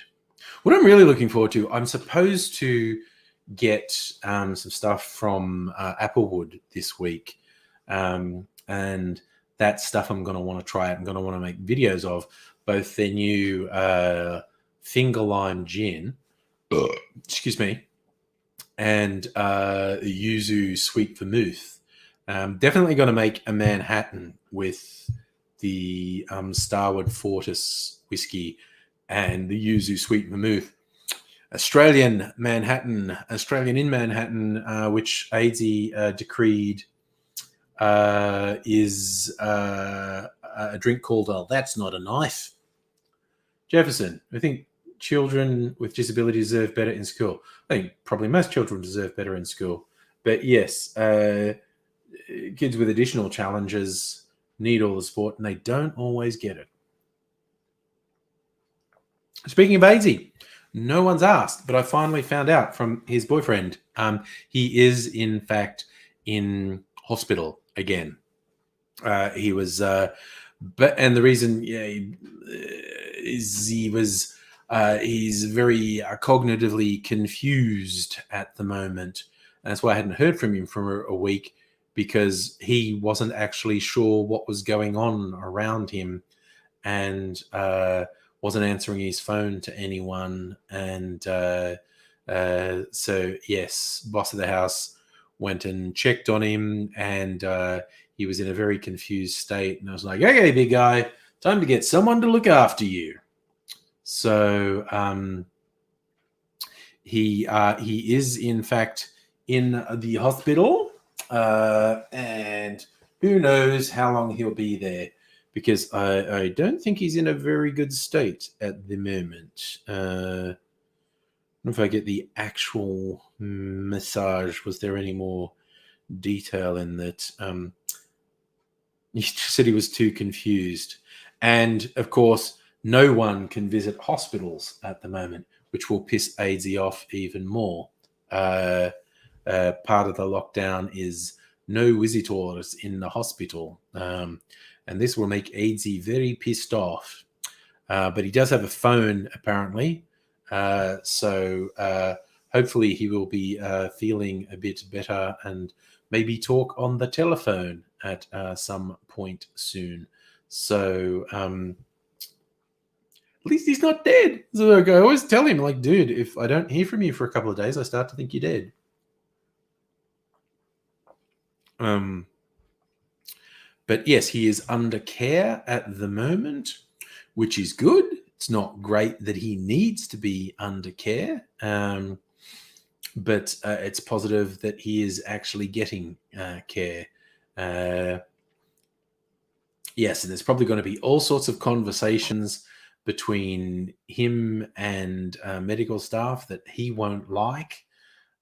What I'm really looking forward to, I'm supposed to get some stuff from Applewood this week. And that stuff I'm going to want to try out. I'm going to want to make videos of both their new finger lime gin, excuse me, and yuzu sweet vermouth. Definitely going to make a Manhattan with the Starward Fortis whiskey and the yuzu sweet vermouth. Australian in Manhattan, which AIDSy decreed is a drink called That's Not a Knife. Jefferson, I think children with disabilities deserve better in school. I think probably most children deserve better in school. But yes, kids with additional challenges need all the support, and they don't always get it. Speaking of AIDSy, no one's asked, but I finally found out from his boyfriend. He is, in fact, in hospital again. He was, and the reason is he's very cognitively confused at the moment. And that's why I hadn't heard from him for a week, because he wasn't actually sure what was going on around him, and wasn't answering his phone to anyone. And so, yes, boss of the house went and checked on him, and he was in a very confused state. And I was like, okay, big guy, time to get someone to look after you. So he is, in fact, in the hospital, and who knows how long he'll be there, because I don't think he's in a very good state at the moment. I don't know if I get the actual massage. Was there any more detail in that? He said he was too confused. And of course, no one can visit hospitals at the moment, which will piss AIDSy off even more. Part of the lockdown is no visitors in the hospital. And this will make AIDSy very pissed off. But he does have a phone, apparently. So hopefully he will be feeling a bit better and maybe talk on the telephone at some point soon. So at least he's not dead. So I always tell him, like, dude, if I don't hear from you for a couple of days, I start to think you're dead. But yes, he is under care at the moment, which is good. It's not great that he needs to be under care, but it's positive that he is actually getting care. Yes, and there's probably going to be all sorts of conversations between him and medical staff that he won't like.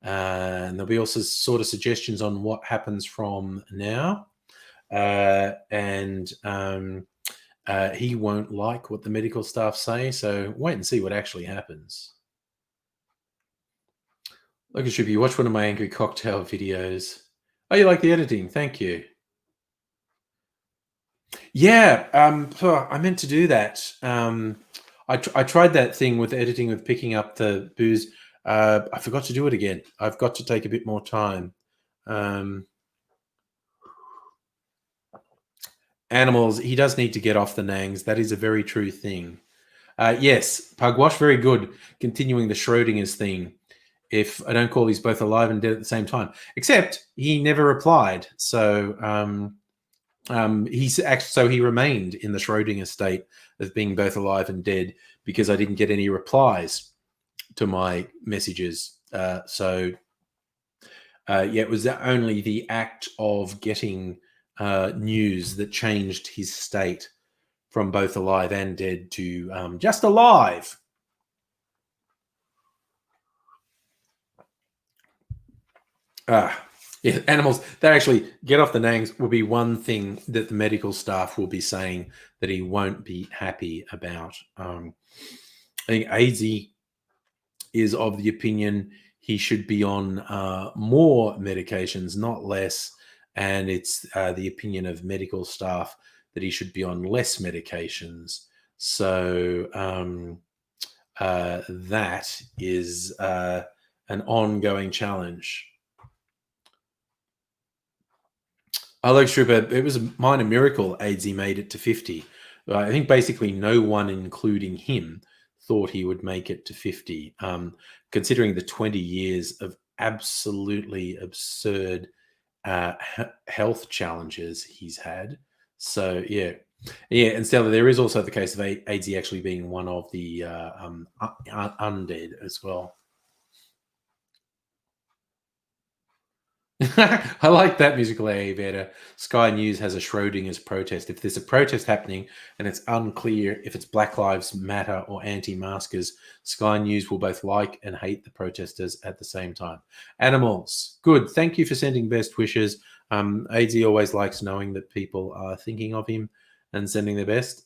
And there'll be also sort of suggestions on what happens from now. And he won't like what the medical staff say. So wait and see what actually happens. Look at you watch one of my Angry Cocktail videos. Oh, you like the editing? Thank you. Yeah, I meant to do that. I tried that thing with editing with picking up the booze. I forgot to do it again. I've got to take a bit more time. Um, Animals, he does need to get off the nangs. That is a very true thing. Yes, Pugwash, very good. Continuing the Schrodinger's thing. If I don't call these both alive and dead at the same time, except he never replied. So he remained in the Schrodinger state of being both alive and dead because I didn't get any replies to my messages. It was only the act of getting news that changed his state from both alive and dead to just alive. Yeah, animals that actually get off the nangs will be one thing that the medical staff will be saying that he won't be happy about. I think AZ is of the opinion he should be on more medications, not less. And it's the opinion of medical staff that he should be on less medications. So that is an ongoing challenge. Alex Trooper, it was a minor miracle AIDS made it to 50. I think basically no one, including him, thought he would make it to 50, considering the 20 years of absolutely absurd health challenges he's had. So, yeah. Yeah, and Stella, there is also the case of AIDS actually being one of the undead as well. I like that musical AA Veda. Sky News has a Schrodinger's protest. If there's a protest happening and it's unclear if it's Black Lives Matter or anti-maskers, Sky News will both like and hate the protesters at the same time. Animals, good. Thank you for sending best wishes. AZ always likes knowing that people are thinking of him and sending their best.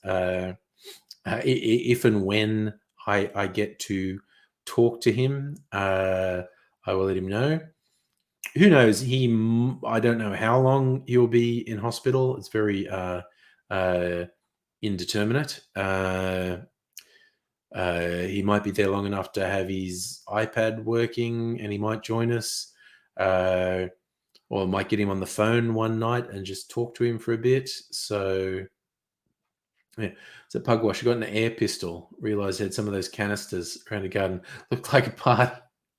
If and when I get to talk to him, I will let him know. Who knows? I don't know how long he'll be in hospital. It's very indeterminate. He might be there long enough to have his iPad working, and he might join us, or might get him on the phone one night and just talk to him for a bit. So, yeah. So Pugwash, I got an air pistol. Realized I had some of those canisters around the garden. Looked like a part.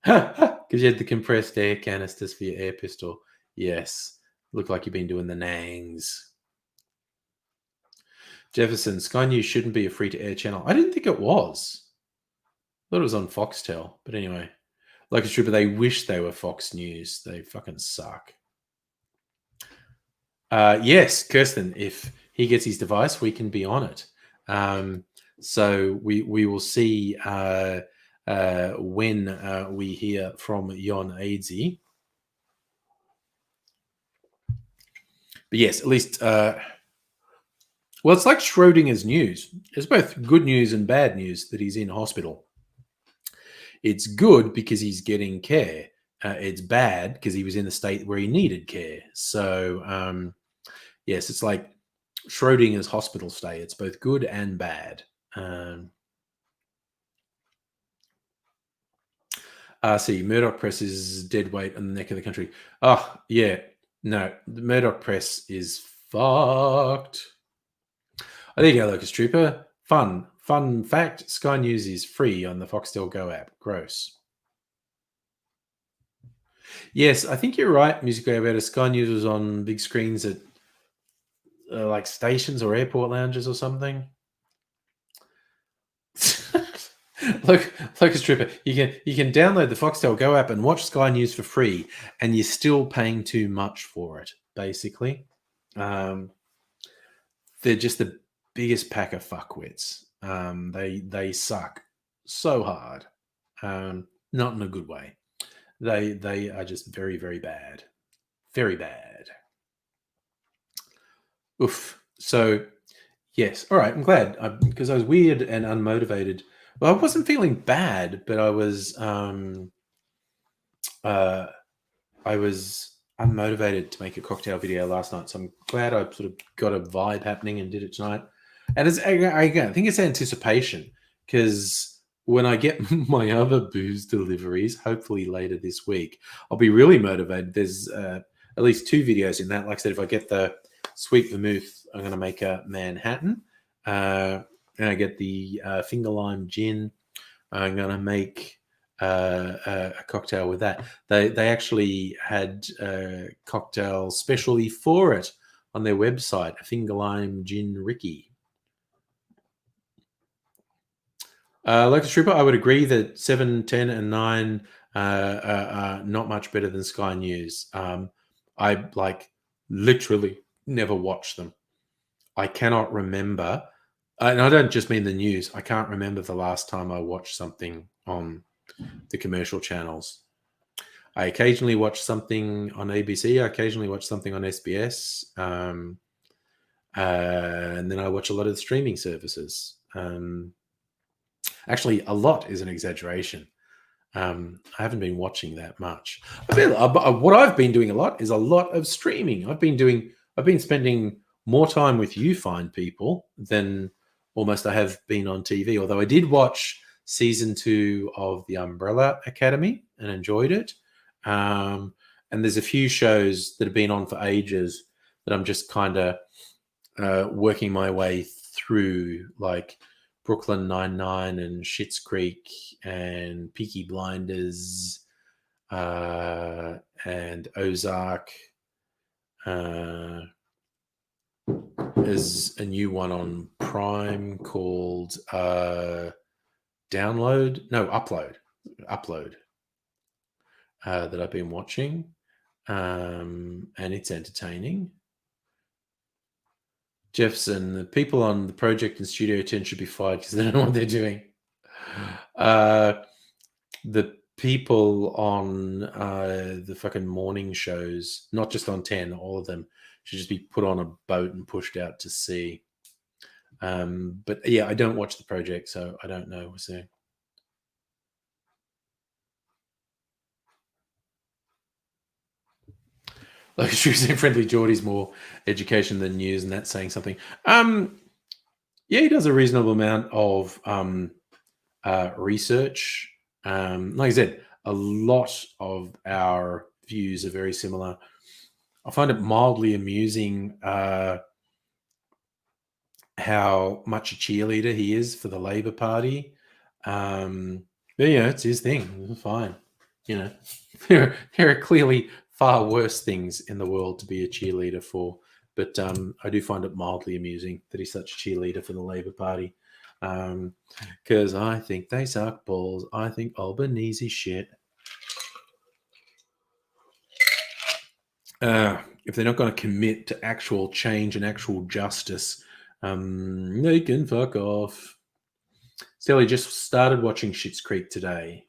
Because you had the compressed air canisters for your air pistol. Yes. Looked like you've been doing the nangs. Jefferson, Sky News shouldn't be a free-to-air channel. I didn't think it was. I thought it was on Foxtel. But anyway. Like it's true, but they wish they were Fox News. They fucking suck. Yes, Kirsten, if he gets his device, we can be on it. So we will see when we hear from Jon Aidsy. But yes, at least, well, it's like Schrodinger's news. It's both good news and bad news that he's in hospital. It's good because he's getting care. It's bad because he was in the state where he needed care. So, yes, it's like Schrodinger's hospital stay. It's both good and bad. See, Murdoch Press is dead weight on the neck of the country. Oh, yeah. No, the Murdoch Press is fucked. Oh, there you go, Locust Trooper. Fun fact, Sky News is free on the Foxtel Go app. Gross. Yes, I think you're right, Musical about it. Sky News was on big screens at like stations or airport lounges or something. Look, Locust Trooper, you can download the Foxtel Go app and watch Sky News for free, and you're still paying too much for it. Basically, they're just the biggest pack of fuckwits. They suck so hard, not in a good way. They are just very, very bad, very bad. Oof. So yes, all right. I'm glad because I was weird and unmotivated. Well, I wasn't feeling bad, but I was I was unmotivated to make a cocktail video last night, so I'm glad I sort of got a vibe happening and did it tonight. And I think it's anticipation, because when I get my other booze deliveries, hopefully later this week, I'll be really motivated. There's at least 2 videos in that. Like I said, if I get the sweet vermouth, I'm going to make a Manhattan. And I get the finger lime gin, I'm going to make a cocktail with that. They actually had a cocktail specially for it on their website, a finger lime gin Ricky. Locust Trooper, I would agree that 7, 10, and 9 are not much better than Sky News. I literally never watched them. I cannot remember, and I don't just mean the news. I can't remember the last time I watched something on the commercial channels. I occasionally watch something on ABC. I occasionally watch something on SBS, and then I watch a lot of the streaming services. Actually, a lot is an exaggeration. I haven't been watching that much. What I've been doing a lot is a lot of streaming. I've been spending more time with you fine people than almost I have been on TV. Although I did watch season 2 of The Umbrella Academy and enjoyed it. And there's a few shows that have been on for ages that I'm just kind of working my way through, like Brooklyn Nine-Nine and Schitt's Creek and Peaky Blinders and Ozark. There's a new one on Prime called Upload that I've been watching, and it's entertaining. Jeffson, the people on the project and Studio 10 should be fired because they don't know what they're doing. The people on the fucking morning shows, not just on 10, all of them, should just be put on a boat and pushed out to sea. But yeah, I don't watch the project, so I don't know. So. Like choosing Friendly Geordie's more education than news, and that's saying something. Yeah, he does a reasonable amount of research. Like I said, a lot of our views are very similar. I find it mildly amusing how much a cheerleader he is for the Labor Party. But yeah, it's his thing. It's fine. You know, there are clearly far worse things in the world to be a cheerleader for. But I do find it mildly amusing that he's such a cheerleader for the Labor Party. Because I think they suck balls. I think Albanese shit. If they're not going to commit to actual change and actual justice, they can fuck off. Sally just started watching Schitt's Creek today.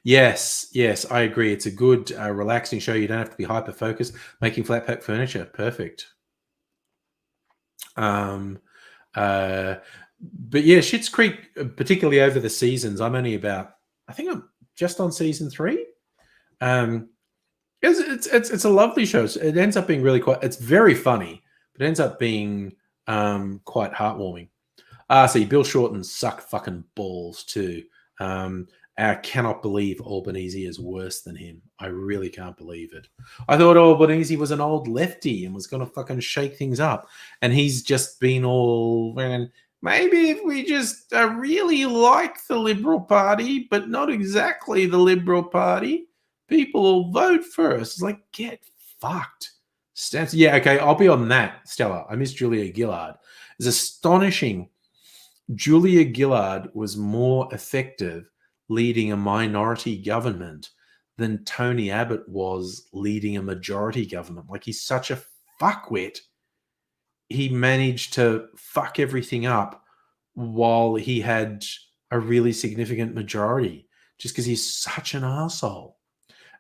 Yes, I agree. It's a good, relaxing show. You don't have to be hyper focused. Making flat pack furniture, perfect. But yeah, Schitt's Creek, particularly over the seasons, I think I'm just on season 3. It's a lovely show. It ends up being it's very funny, but it ends up being quite heartwarming. See, Bill Shorten suck fucking balls too. I cannot believe Albanese is worse than him. I really can't believe it. I thought Albanese was an old lefty and was going to fucking shake things up. And he's just been all, maybe if we just really like the Liberal Party, but not exactly the Liberal Party, people will vote for us. It's like, get fucked. Yeah, okay, I'll be on that, Stella. I miss Julia Gillard. It's astonishing. Julia Gillard was more effective leading a minority government than Tony Abbott was leading a majority government. Like, he's such a fuckwit. He managed to fuck everything up while he had a really significant majority, just because he's such an asshole.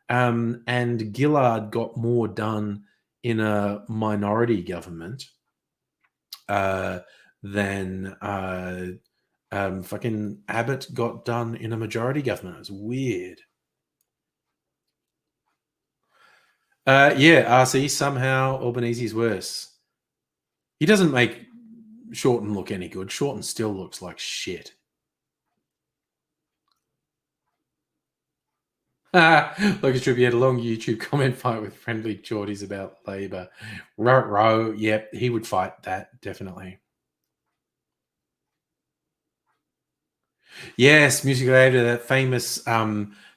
And Gillard got more done in a minority government than fucking Abbott got done in a majority government. It was weird. Yeah, RC, somehow Albanese's worse. He doesn't make Shorten look any good. Shorten still looks like shit. Lucas Tribby had a long YouTube comment fight with friendly Geordies about Labour. Row, yep, he would fight that, definitely. Yes, Music Later, that famous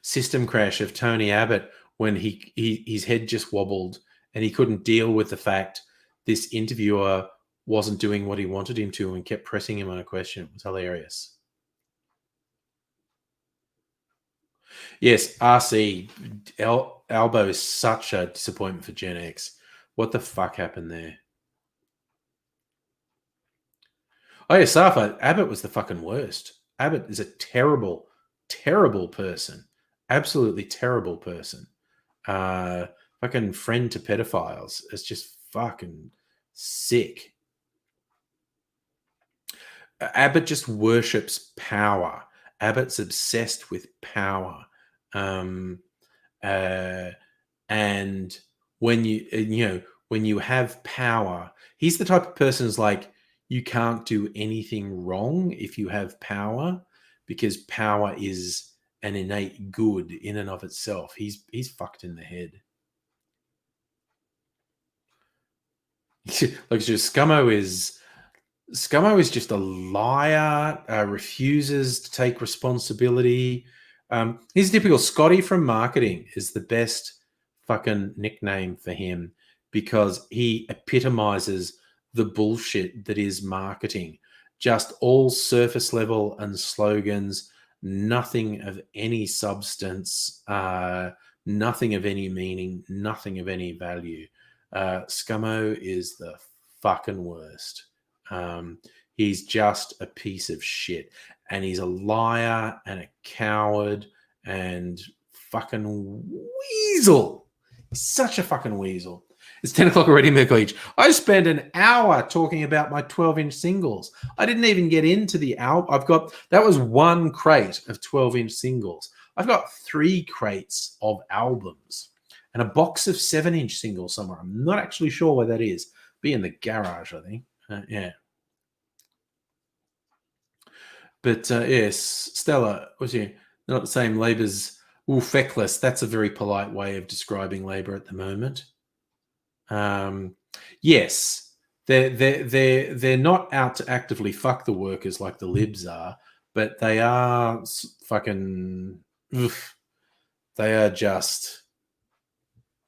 system crash of Tony Abbott when his head just wobbled and he couldn't deal with the fact this interviewer wasn't doing what he wanted him to and kept pressing him on a question. It was hilarious. Yes, RC Albo is such a disappointment for Gen X. What the fuck happened there? Oh yeah, Safa, Abbott was the fucking worst. Abbott is a terrible, terrible person. Absolutely terrible person. Fucking friend to pedophiles. It's just fucking sick. Abbott just worships power. Abbott's obsessed with power. And when when you have power, he's the type of person who's like, you can't do anything wrong if you have power, because power is an innate good in and of itself. He's fucked in the head. Like, Scummo is just a liar, refuses to take responsibility. He's typical. Scotty from marketing is the best fucking nickname for him, because he epitomizes the bullshit that is marketing. Just all surface level and slogans, nothing of any substance, nothing of any meaning, nothing of any value. Scummo is the fucking worst. He's just a piece of shit, and he's a liar and a coward and fucking weasel. He's such a fucking weasel. It's 10 o'clock already, Mickleach. I spent an hour talking about my 12-inch singles. I didn't even get into the album. That was one crate of 12-inch singles. I've got 3 crates of albums and a box of 7-inch singles somewhere. I'm not actually sure where that is. Be in the garage, I think. Yeah. But yes, Stella, was you not the same? Labor's feckless. That's a very polite way of describing Labor at the moment. Yes, they're not out to actively fuck the workers like the Libs are, but they are fucking. They are just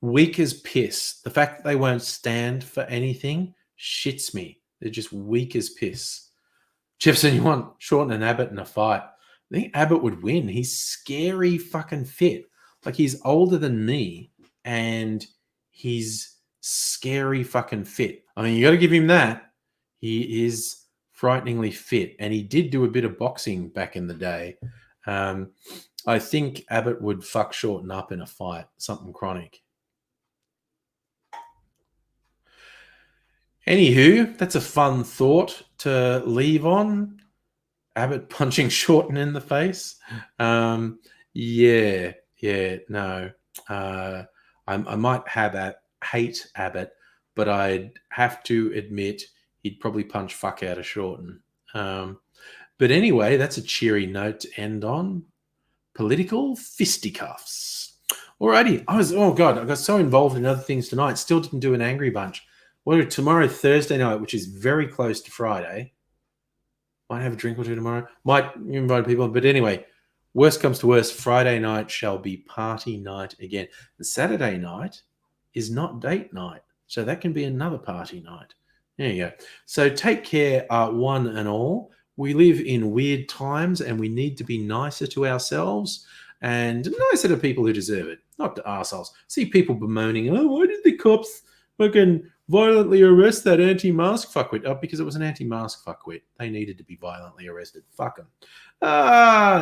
weak as piss. The fact that they won't stand for anything shits me. They're just weak as piss. Jefferson, you want Shorten and Abbott in a fight? I think Abbott would win. He's scary fucking fit. Like, he's older than me, and he's scary fucking fit. I mean, you got to give him that. He is frighteningly fit, and he did do a bit of boxing back in the day. I think Abbott would fuck Shorten up in a fight, something chronic. Anywho, that's a fun thought to leave on. Abbott punching Shorten in the face. No. I might hate Abbott, but I'd have to admit he'd probably punch fuck out of Shorten. But anyway, that's a cheery note to end on. Political fisticuffs. Alrighty. I got so involved in other things tonight. Still didn't do an Angry Bunch. Tomorrow, Thursday night, which is very close to Friday. Might have a drink or two tomorrow. Might invite people. But anyway, worst comes to worst, Friday night shall be party night again. And Saturday night is not date night. So that can be another party night. There you go. So take care, one and all. We live in weird times, and we need to be nicer to ourselves and nicer to people who deserve it, not to arseholes. See people bemoaning, why did the cops fucking violently arrest that anti-mask fuckwit? Oh, because it was an anti-mask fuckwit. They needed to be violently arrested. Fuck them.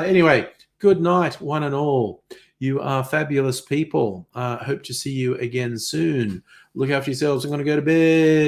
Anyway, good night, one and all. You are fabulous people. Hope to see you again soon. Look after yourselves. I'm going to go to bed.